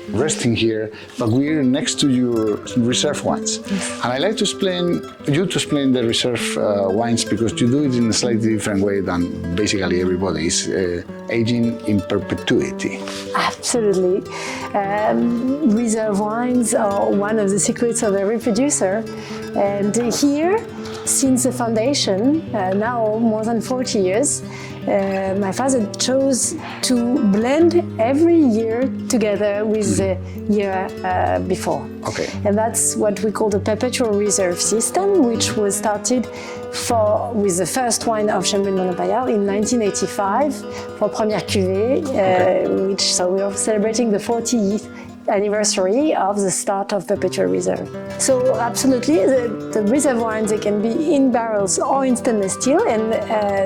resting here, but we're next to your reserve wines. And I like to explain the reserve wines because you do it in a slightly different way than basically everybody. It's aging in perpetuity. Absolutely. Reserve wines are one of the secrets of every producer. And here, since the foundation, now more than 40 years, my father chose to blend every year together with the year before. Okay. And that's what we call the perpetual reserve system, which was started with the first wine of Champagne-Montpellier in 1985 for Première Cuvée, so we are celebrating the 40th anniversary of the start of perpetual reserve. So absolutely, the reserve wines, they can be in barrels or in stainless steel, and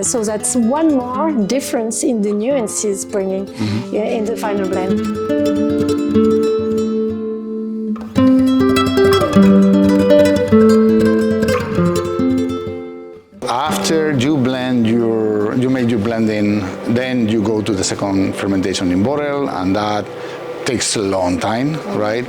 so that's one more difference in the nuances bringing in the final blend. After you made your blending, then you go to the second fermentation in bottle, and that takes a long time, right?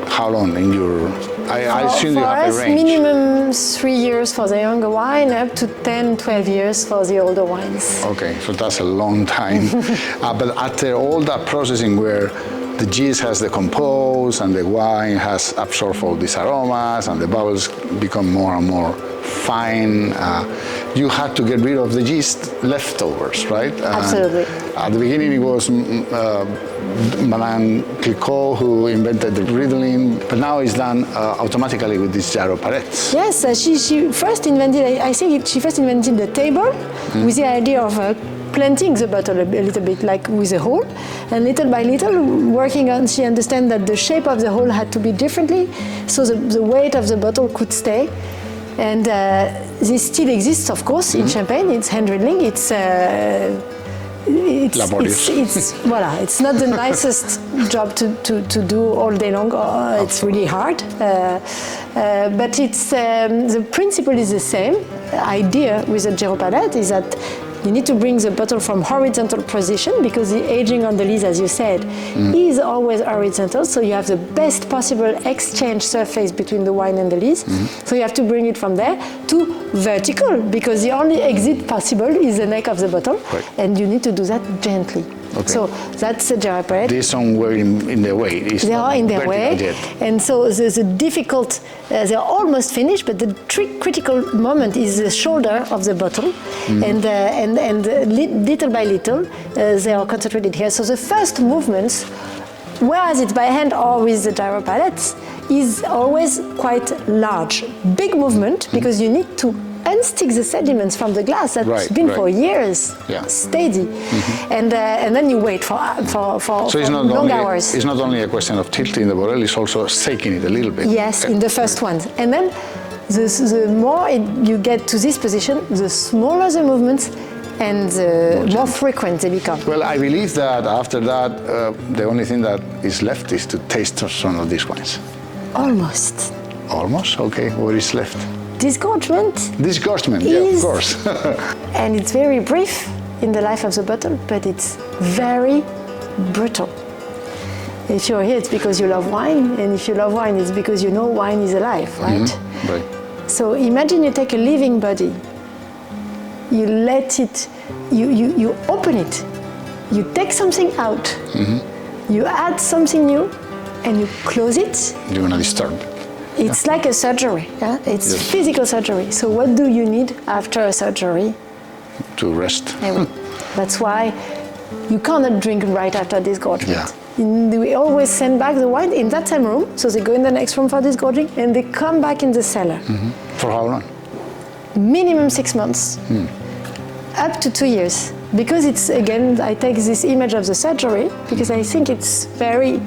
How long in your? I assume you have a range. Minimum 3 years for the younger wine, up to 10, 12 years for the older wines. Okay, so that's a long time. But after all that processing where the yeast has decomposed and the wine has absorbed all these aromas and the bubbles become more and more fine, you had to get rid of the yeast leftovers, right? Absolutely. At the beginning, it was Madame Clicquot who invented the riddling, but now it's done automatically with these jarro parettes. Yes, she first invented, she first invented the table with the idea of planting the bottle a little bit, like with a hole, and little by little, working on, she understood that the shape of the hole had to be differently, so the weight of the bottle could stay. And this still exists, of course, in Champagne. It's hand riddling. It's it's not the nicest job to do all day long. It's really hard, but it's the principle is the same. The idea with the jarro palette is that you need to bring the bottle from horizontal position because the aging on the lees, as you said, is always horizontal. So you have the best possible exchange surface between the wine and the lees. So you have to bring it from there to vertical because the only exit possible is the neck of the bottle, and you need to do that gently. Okay. So that's the jarro palette. They're somewhere in their way. They are in their way, and so the difficult. They're almost finished, but the critical moment is the shoulder of the bottle, and little by little they are concentrated here. So the first movements, whereas it's by hand or with the jarro palettes, is always quite large, big movement because you need to unstick the sediments from the glass that's been for years steady, and then you wait for long hours. It's not only a question of tilting the bottle; it's also shaking it a little bit. Yes, in the first ones, and then the more you get to this position, the smaller the movements, and the more frequent they become. Well, I believe that after that, the only thing that is left is to taste some of these wines. Almost. Almost? Okay. What is left? Disgorgement. Disgorgement, yeah, of course. And it's very brief in the life of the bottle, but it's very brutal. If you're here, it's because you love wine, and if you love wine, it's because you know wine is alive, right? Right. So imagine you take a living body, you let it, you open it, you take something out, you add something new, and you close it. You're gonna disturb. It's like a surgery, it's physical surgery. So what do you need after a surgery? To rest. That's why you cannot drink right after disgorgement. We always send back the wine in that same room, so they go in the next room for disgorging, and they come back in the cellar. For how long? minimum 6 months, up to 2 years. Because it's, again, I take this image of the surgery, because I think it's very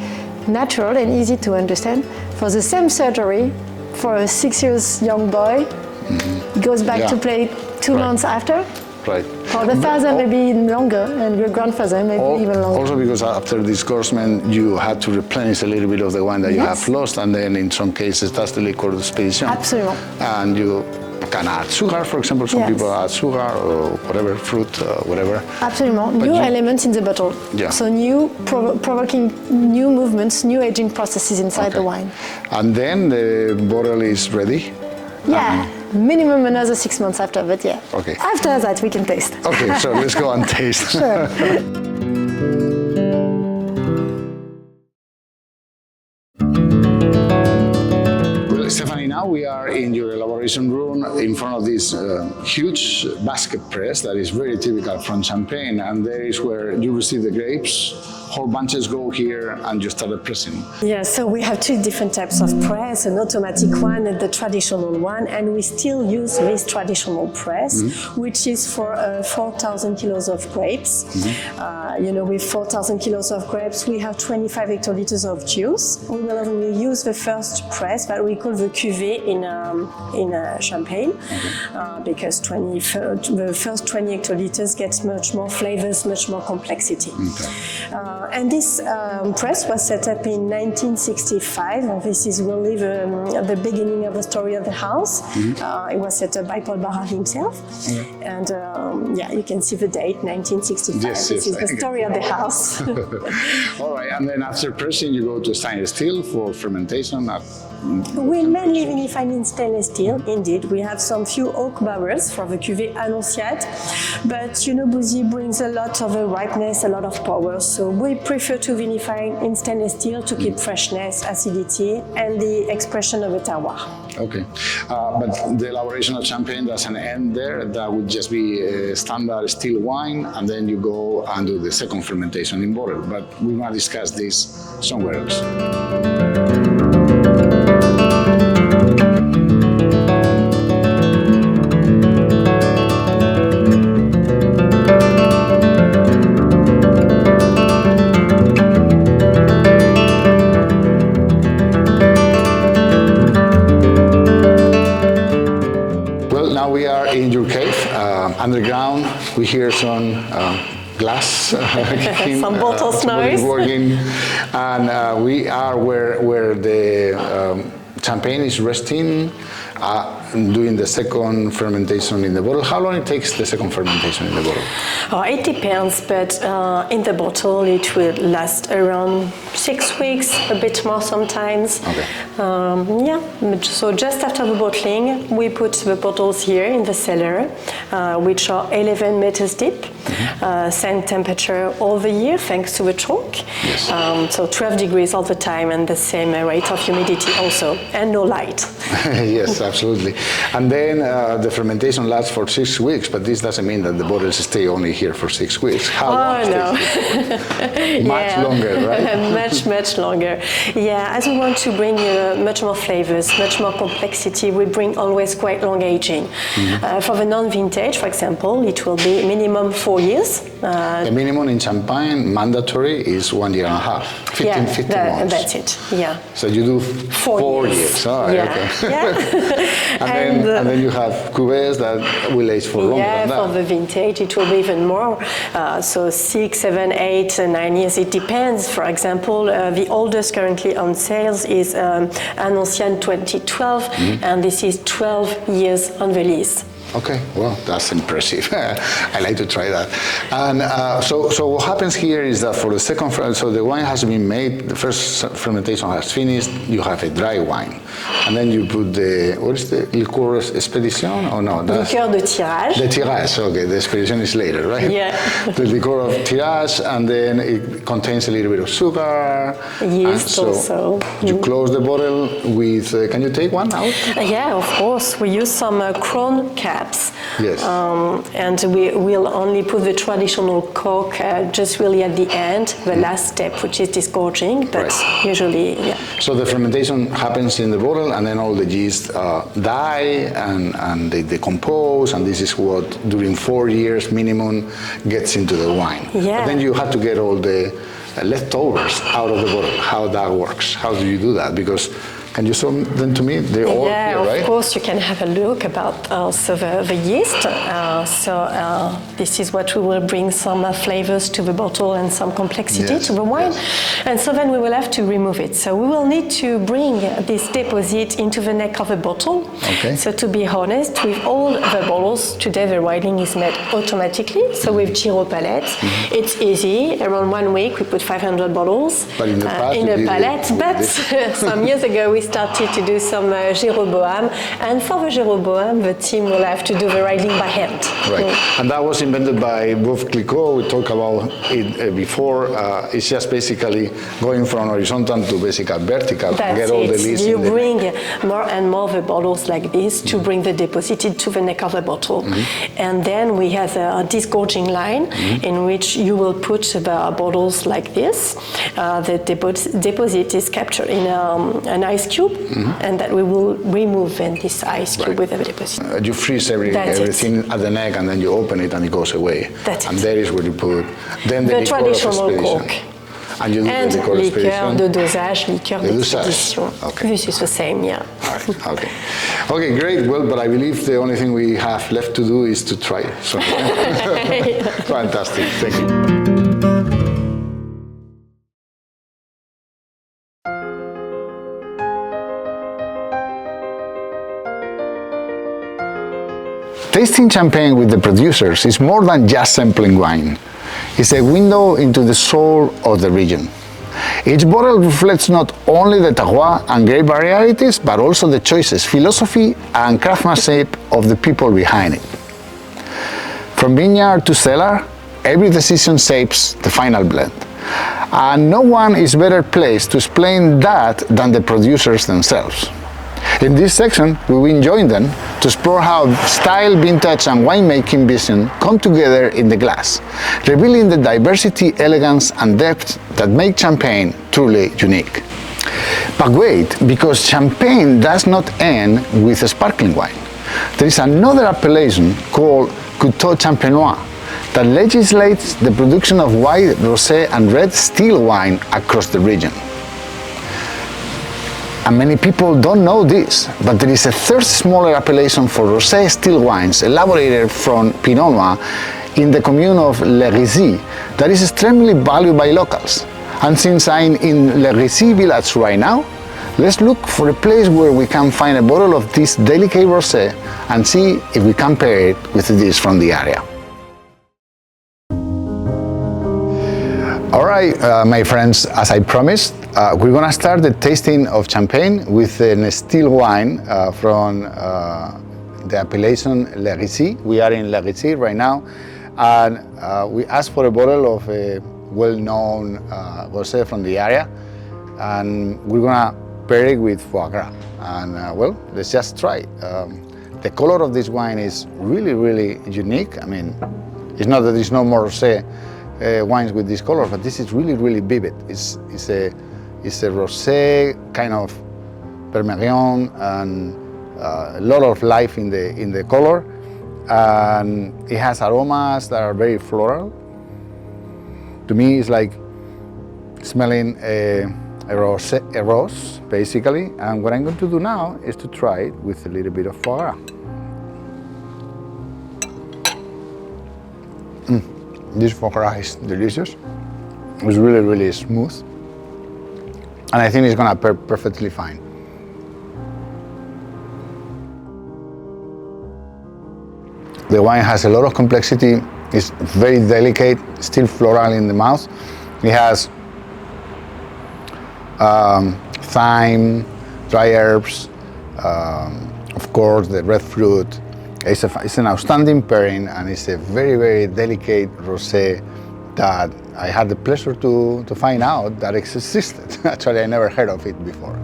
natural and easy to understand. For the same surgery, for a 6 years young boy, he goes back to play 2 months after. Right. For the father, maybe longer, and your grandfather, maybe even longer. Also because after disgorgement, you had to replenish a little bit of the wine that you have lost, and then in some cases, that's the liquor de expedition. Absolutely. And you can add sugar, for example. Some people add sugar or whatever, fruit, whatever. Absolutely. New elements in the bottle. Yeah. So new, provoking new movements, new aging processes inside the wine. And then the bottle is ready? Yeah, minimum another 6 months after, but yeah. Okay. After that, we can taste. Okay, so let's go and taste. Sure. Well, Stephanie, now we are in your elaboration room in front of this huge basket press that is very typical from Champagne, and there is where you receive the grapes. Whole bunches go here and you start pressing. Yeah, so we have two different types of press, an automatic one and the traditional one, and we still use this traditional press, which is for 4,000 kilos of grapes. With 4,000 kilos of grapes, we have 25 hectoliters of juice. We will only use the first press that we call the cuvée in Champagne, because the first 20 hectoliters gets much more flavors, much more complexity. And this press was set up in 1965, and this is really the beginning of the story of the house. It was set up by Paul Barra himself, and you can see the date, 1965. Yes, this is the story of the house. All right, and then after pressing, you go to stainless steel for fermentation. We mainly vinify in stainless steel, indeed. We have some few oak barrels for the cuvée Annonciate, but Bouzy brings a lot of ripeness, a lot of power, so we prefer to vinify in stainless steel to keep freshness, acidity, and the expression of the terroir. Okay, but the elaboration of Champagne doesn't end there. That would just be a standard still wine, and then you go and do the second fermentation in bottle. But we want to discuss this somewhere else. In your cave, underground, we hear some glass, some bottles noise. Working, and we are where the champagne is resting, doing the second fermentation in the bottle. How long it takes the second fermentation in the bottle? It depends, but in the bottle it will last around 6 weeks, a bit more sometimes. Okay. So just after the bottling, we put the bottles here in the cellar, which are 11 meters deep, same temperature all the year thanks to the trunk. Yes. So 12 degrees all the time and the same rate of humidity also, and no light. Yes, absolutely. And then the fermentation lasts for 6 weeks, but this doesn't mean that the bottles stay only here for 6 weeks. How long? No. Much longer, right? much longer. Yeah, as we want to bring much more flavors, much more complexity, we bring always quite long aging. For the non-vintage, for example, it will be minimum 4 years. The minimum in Champagne, mandatory, is 1 year and a half. 15 months. That's it, yeah. So you do 4 years. Oh, yeah. Okay. Yeah. and then you have cuvées that will age for longer than that. Yeah, for the vintage it will be even more. So 6, 7, 8, 9 years, it depends. For example, the oldest currently on sales is Annonciate 2012, and this is 12 years on the lease. Okay, well, that's impressive. I like to try that. And so what happens here is that for the second, so the wine has been made, the first fermentation has finished, you have a dry wine. And then you put the, what is the liqueur expedition? Oh no, that's... Liqueur de tirage. The tirage, okay, the expedition is later, right? Yeah. The liqueur of tirage, and then it contains a little bit of sugar. Yeast also. You close the bottle with, can you take one out? Yeah, of course. We use some crown cap. caps. Yes. And we will only put the traditional cork just really at the end, the last step, which is disgorging, but usually, yeah. So the fermentation happens in the bottle, and then all the yeast die and they decompose, and this is what during 4 years minimum gets into the wine. Yeah. But then you have to get all the leftovers out of the bottle. How that works? How do you do that? Because can you show them to me? They're all here, right? Of course, you can have a look about also the yeast. This is what we will bring some flavors to the bottle and some complexity to the wine. Yes. And so then we will have to remove it. So we will need to bring this deposit into the neck of the bottle. Okay. So to be honest, with all the bottles, today the writing is made automatically. So with Giro palette, it's easy. Around 1 week, we put 500 bottles but in the past, in a palette. But some years ago, we started to do some Jeroboam, and for the Jeroboam, the team will have to do the writing by hand. Right, and that was invented by Boeuf Clicquot. We talked about it before. It's just basically going from horizontal to basically vertical. That's get all it. The leaves You in bring more and more the bottles like this to bring the deposited to the neck of the bottle. And then we have a disgorging line in which you will put the bottles like this. The deposit is captured in an ice cube, and that we will remove then this ice cube with the deposit. You freeze everything at the neck, and then you open it, and it goes away. That's and it. there is where you put then the traditional cork. And you do the liqueur liqueur de dosage, liqueur d'expédition. Okay. This is the same, yeah. All right. Okay. Okay, great. Well, but I believe the only thing we have left to do is to try it. So, fantastic. Thank you. Tasting champagne with the producers is more than just sampling wine. It's a window into the soul of the region. Each bottle reflects not only the terroir and grape varieties, but also the choices, philosophy, and craftsmanship of the people behind it. From vineyard to cellar, every decision shapes the final blend. And no one is better placed to explain that than the producers themselves. In this section, we will join them to explore how style, vintage, and winemaking vision come together in the glass, revealing the diversity, elegance, and depth that make champagne truly unique. But wait, because champagne does not end with a sparkling wine. There is another appellation called Couteau Champenois that legislates the production of white, rosé, and red still wine across the region. And many people don't know this, but there is a third smaller appellation for rosé still wines elaborated from Pinot Noir in the commune of Le Rizy that is extremely valued by locals. And since I'm in Le Rizy village right now, let's look for a place where we can find a bottle of this delicate rosé and see if we can pair it with a dish from the area. All right, my friends, as I promised, we're gonna start the tasting of champagne with a still wine from the appellation Le Rizy. We are in Le Rizy right now, and we asked for a bottle of a well-known rosé from the area, and we're gonna pair it with foie gras. And well, let's just try it. The color of this wine is really, really unique. I mean, it's not that there's no more rosé wines with this color, but this is really, really vivid. It's a rosé kind of permérion, and a lot of life in the color, and it has aromas that are very floral. To me, it's like smelling a rose, basically. And what I'm going to do now is to try it with a little bit of foie gras. This foie gras is delicious. It's really, really smooth. And I think it's gonna pair perfectly fine. The wine has a lot of complexity. It's very delicate, still floral in the mouth. It has thyme, dry herbs, of course the red fruit. It's an outstanding pairing, and it's a very, very delicate rosé that I had the pleasure to find out that it existed. Actually, I never heard of it before.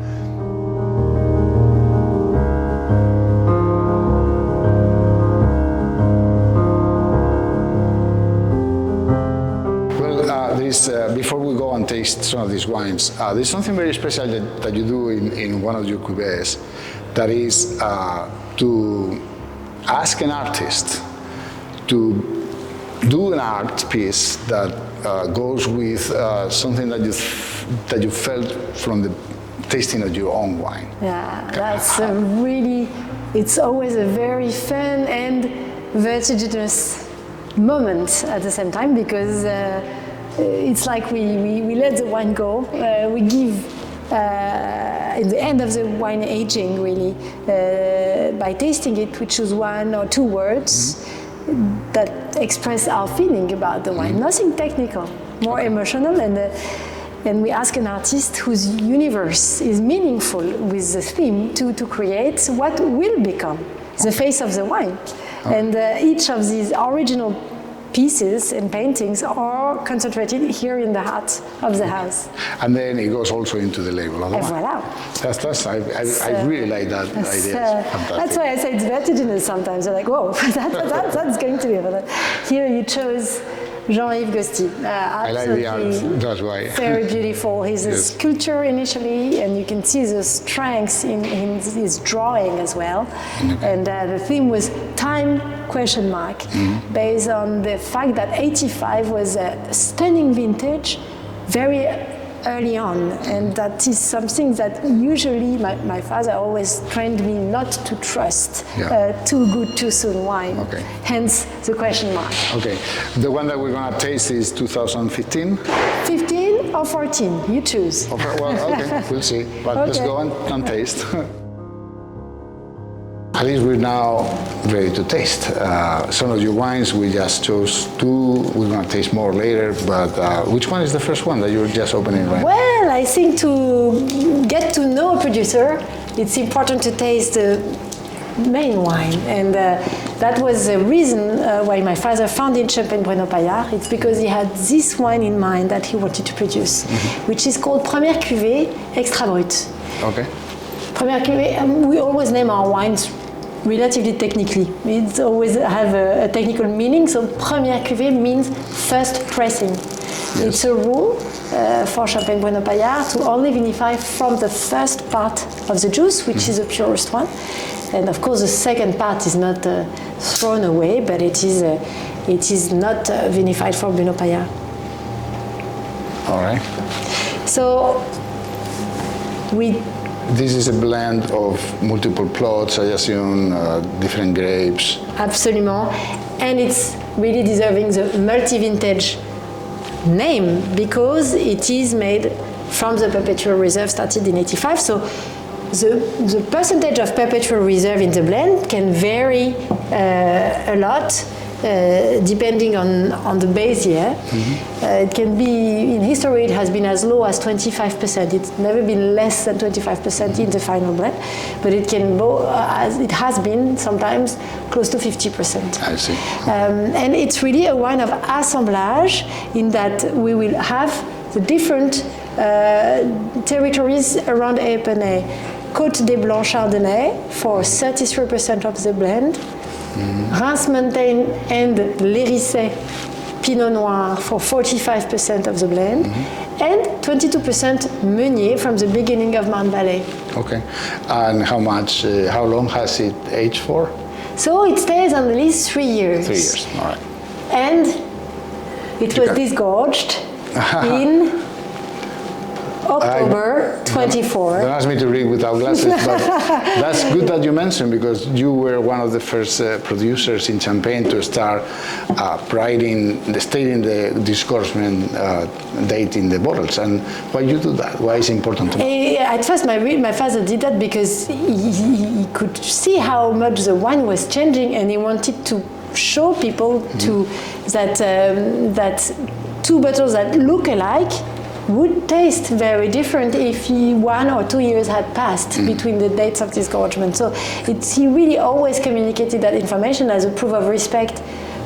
is, before we go and taste some of these wines, there's something very special that you do in one of your cuvées, that is to ask an artist to do an art piece that goes with something that you felt from the tasting of your own wine. Yeah, that's it's always a very fun and vertiginous moment at the same time, because it's like we let the wine go. We give in the end of the wine aging, really, by tasting it, we choose one or two words that express our feeling about the wine. Nothing technical, more emotional, and we ask an artist whose universe is meaningful with the theme to create what will become the face of the wine. And each of these original pieces and paintings are concentrated here in the heart of the house. And then it goes also into the label of the wine. Voilà. I really like that idea. That's why I say it's vertiginous sometimes. You're like, whoa, that's going to be. But here you chose Jean-Yves Gosti. I like the art, that's why. Very beautiful. He's a sculptor initially, and you can see the strengths in his drawing as well. And the theme was time ? Based on the fact that 85 was a stunning vintage, very early on, and that is something that usually my father always trained me not to trust too good too soon wine. Okay. Hence the question mark. Okay, the one that we're gonna taste is 2015? 15 or 14, you choose. Well, okay, we'll see, but let's go and taste. At least we're now ready to taste. Some of your wines, we just chose two. We're going to taste more later, but which one is the first one that you're just opening right now? Well, I think to get to know a producer, it's important to taste the main wine. And that was the reason why my father founded Champagne Bueno Paillard. It's because he had this wine in mind that he wanted to produce, which is called Première Cuvée Extra Brut. Okay. Première Cuvée, we always name our wines relatively technically. It always have a technical meaning. So Première Cuvée means first pressing. Yes. It's a rule for Champagne Bueno Paillard to only vinify from the first part of the juice, which is the purest one. And of course, the second part is not thrown away, but it is not vinified for Bueno Paillard. All right. So this is a blend of multiple plots, I assume, different grapes. Absolument. And it's really deserving the multi-vintage name because it is made from the perpetual reserve started in 85. So the percentage of perpetual reserve in the blend can vary a lot depending on the base year. It can be, in history, it has been as low as 25%. It's never been less than 25% in the final blend, but it can go, as it has been sometimes, close to 50%. I see. And it's really a wine of assemblage in that we will have the different territories around Épernay. Côte des Blancs Chardonnay for 33% of the blend. Reims-Montaigne and l'Hérissé Pinot Noir for 45% of the blend, and 22% Meunier from the beginning of Marne Valley. Okay, and how long has it aged for? So it stays on the list 3 years. 3 years, all right. And it was disgorged in October 24. Don't ask me to read without glasses, but that's good that you mentioned because you were one of the first producers in Champagne to start stating the disgorgement date in the bottles. And why you do that? Why is it important to know? At first, my father did that because he could see how much the wine was changing, and he wanted to show people that two bottles that look alike would taste very different if 1 or 2 years had passed between the dates of disgorgement. So he really always communicated that information as a proof of respect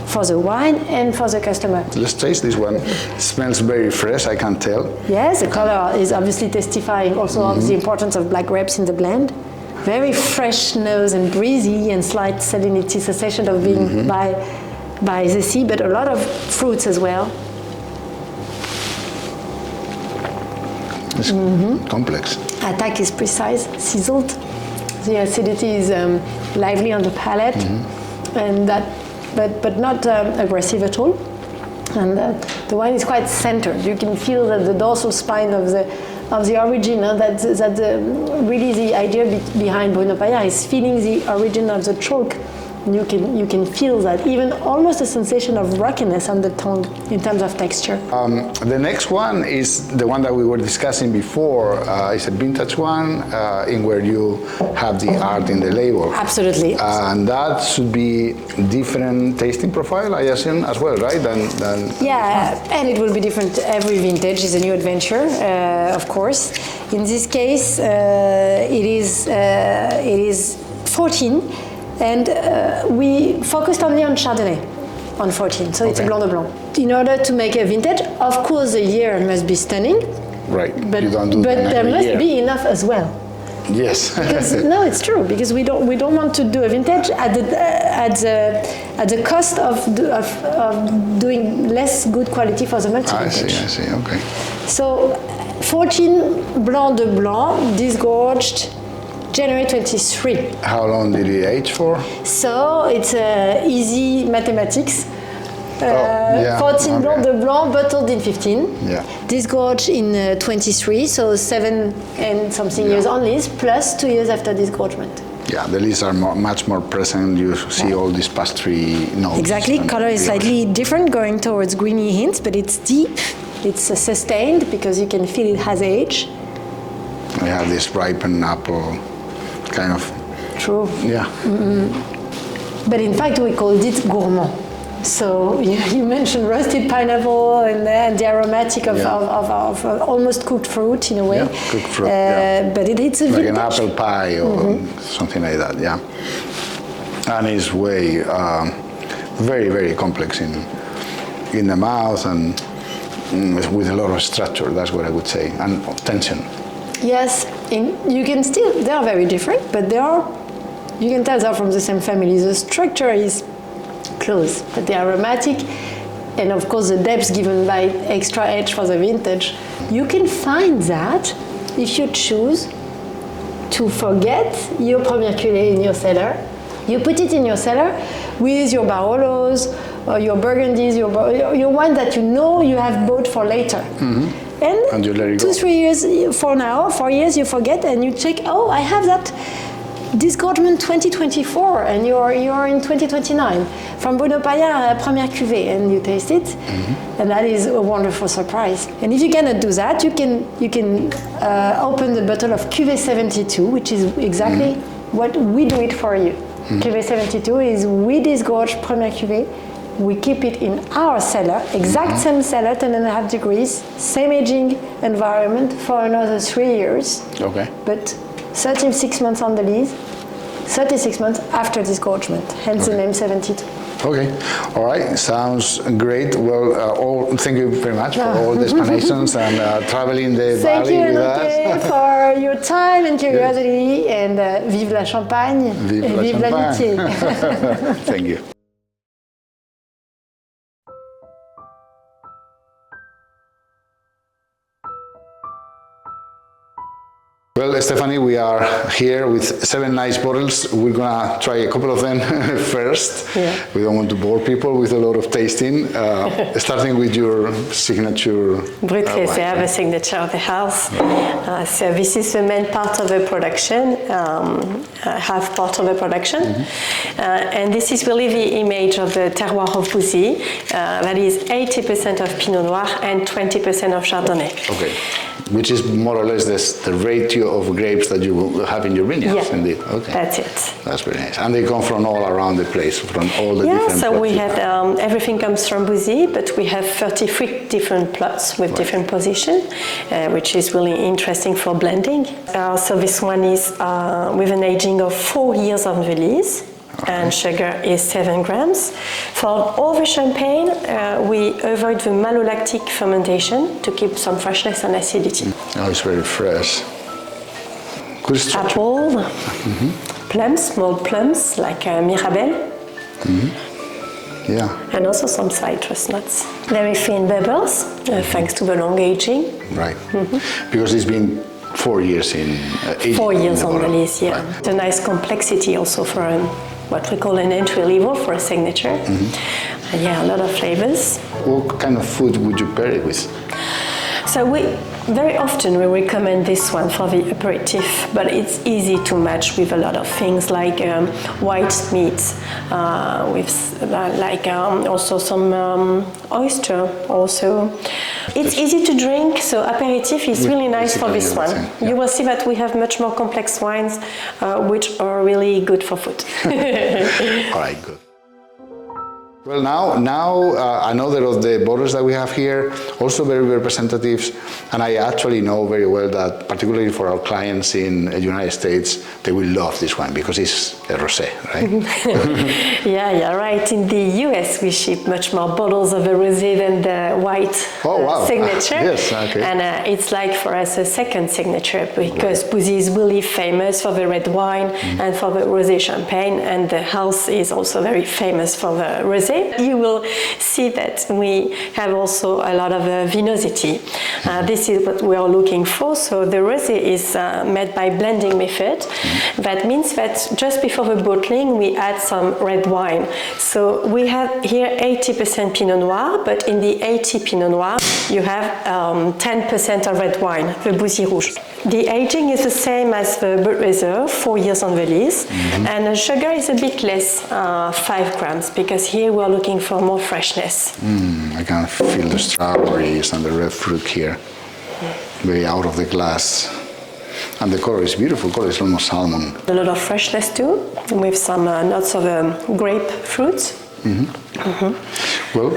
for the wine and for the customer. Let's taste this one. It smells very fresh, I can tell. Yes, the color is obviously testifying also of the importance of black grapes in the blend. Very fresh nose and breezy and slight salinity, cessation of being by the sea, but a lot of fruits as well. It's complex. Attack is precise, sizzled. The acidity is lively on the palate, and but not aggressive at all. And the wine is quite centered. You can feel that the dorsal spine of the origin. Really the idea behind Bruno Paillard is feeling the origin of the chalk. You can feel that, even almost a sensation of rockiness on the tongue in terms of texture. The next one is the one that we were discussing before. It's a vintage one in where you have the art in the label. Absolutely. And that should be different tasting profile, I assume, as well, right? Than Yeah, and it will be different. Every vintage is a new adventure, of course. In this case, it is 14. And we focused only on Chardonnay on 14, so it's a Blanc de Blanc. In order to make a vintage, of course the year must be stunning. Right, but, you don't do but there must year. be enough as well. Yes. Because, no, it's true, because we don't want to do a vintage at the cost of doing less good quality for the multi-vintage. I see, okay. So 14 Blanc de Blanc, disgorged, January 23. How long did it age for? So it's easy mathematics. 14 okay. Blanc de Blanc, bottled in 15. Yeah. Disgorged in 23, so 7 and something years on lees, plus 2 years after disgorgement. Yeah, the leaves are much more present. You see all these pastry notes. Exactly, color is slightly different, going towards greeny hints, but it's deep. It's sustained because you can feel it has age. We have this ripened apple kind of. True. Yeah. But in fact, we called it gourmand. So you mentioned roasted pineapple and the aromatic of almost cooked fruit in a way. Yeah, cooked fruit. But it's a like vintage. an apple pie or something like that. Yeah. And it's way very, very complex in the mouth and with a lot of structure. That's what I would say, and tension. Yes, you can still, they are very different, but you can tell they're from the same family. The structure is close, but the aromatic, and of course the depth given by extra age for the vintage, you can find that if you choose to forget your Premier Cuvée in your cellar. You put it in your cellar with your Barolos, or your Burgundies, your wine that you know you have bought for later. And you let it 2-3 years, 4 years, you forget and you check, oh, I have that disgorgement 2024 and you're in 2029 from Bruno Paillard Première Cuvée, and you taste it, and that is a wonderful surprise. And if you cannot do that, you can open the bottle of Cuvée 72, which is exactly what we do it for you. Cuvée 72 is we disgorge Première Cuvée. We keep it in our cellar, exact same cellar, 10.5 degrees, same aging environment for another 3 years. Okay. But 36 months on the lees, 36 months after disgorgement, hence the name 72. Okay, all right, sounds great. Well, thank you very much for all the explanations and traveling the valley with us. Thank you, for your time and curiosity, and vive la Champagne, Vive et la vive Champagne. l'amitié. Thank you. Well, Stephanie, we are here with 7 nice bottles. We're gonna try a couple of them first. Yeah. We don't want to bore people with a lot of tasting. Starting with your signature. Brut wine. Reserve, a signature of the house. So this is the main part of the production, half part of the production. And this is really the image of the terroir of Bouzy. That is 80% of Pinot Noir and 20% of Chardonnay. Okay. Which is more or less the ratio of grapes that you have in your vineyards, Yeah, indeed. Okay. that's it. That's very nice. And they come from all around the place, from all the different So plots we you have, everything comes from Bouzy, but we have 33 different plots with different positions, which is really interesting for blending. So this one is with an aging of 4 years on the lees. And sugar is 7 grams. For all the champagne, we avoid the malolactic fermentation to keep some freshness and acidity. Oh, it's very fresh. Good structure. Apple, plums, small plums like Mirabelle. Yeah. And also some citrus nuts. Very thin bubbles, thanks to the long aging. Right. Because it's been 4 years in aging. 4 years on the bottle. list, yeah. Right. It's a nice complexity also for what we call an entry level for a signature. And yeah, a lot of flavors. What kind of food would you pair it with? So very often we recommend this one for the aperitif, but it's easy to match with a lot of things like white meats, also some oyster. Also, it's easy to drink, so aperitif is really nice for this one. Yeah. You will see that we have much more complex wines, which are really good for food. All right, good. Well, now another of the bottles that we have here, also very representatives, and I actually know very well that, particularly for our clients in the United States, they will love this one because it's a rosé, right? Yeah, right. In the US, we ship much more bottles of a rosé than the white signature. Yes, okay. And it's like for us a second signature because Bouzy is really famous for the red wine and for the rosé champagne, and the house is also very famous for the rosé. You will see that we have also a lot of vinosity. This is what we are looking for. So the rosé is made by blending method. That means that just before the bottling, we add some red wine. So we have here 80% Pinot Noir, but in the 80 Pinot Noir, you have 10% of red wine, the Bouzy Rouge. The aging is the same as the Budweiser, 4 years on the lees, and the sugar is a bit less, 5 grams, because here we're looking for more freshness. I can feel the strawberries and the red fruit here, very out of the glass. And the color is beautiful, color is almost salmon. A lot of freshness too, with some notes of grapefruit. Well,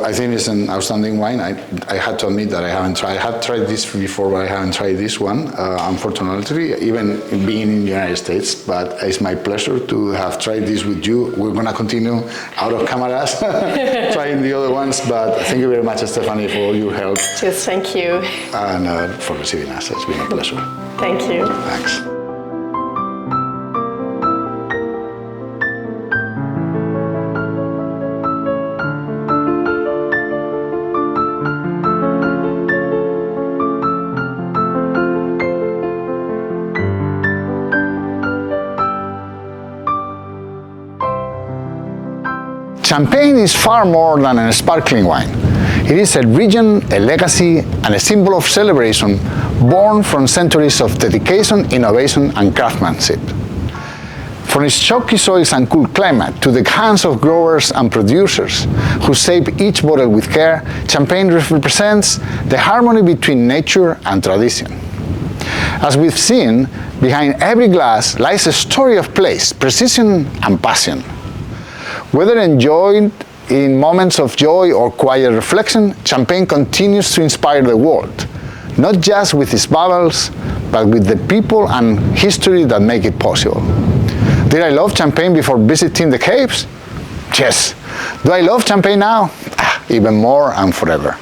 I think it's an outstanding wine. I had to admit that I haven't tried. I had tried this before, but I haven't tried this one, unfortunately, even being in the United States. But it's my pleasure to have tried this with you. We're going to continue out of cameras trying the other ones. But thank you very much, Stephanie, for all your help. Just thank you. And for receiving us. It's been a pleasure. Thank you. Thanks. Champagne is far more than a sparkling wine. It is a region, a legacy, and a symbol of celebration born from centuries of dedication, innovation, and craftsmanship. From its chalky soils and cool climate to the hands of growers and producers who shape each bottle with care, Champagne represents the harmony between nature and tradition. As we've seen, behind every glass lies a story of place, precision, and passion. Whether enjoyed in moments of joy or quiet reflection, Champagne continues to inspire the world, not just with its bubbles, but with the people and history that make it possible. Did I love Champagne before visiting the caves? Yes. Do I love Champagne now? Even more and forever.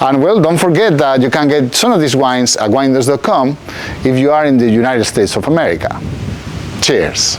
And well, don't forget that you can get some of these wines at winedos.com if you are in the United States of America. Cheers.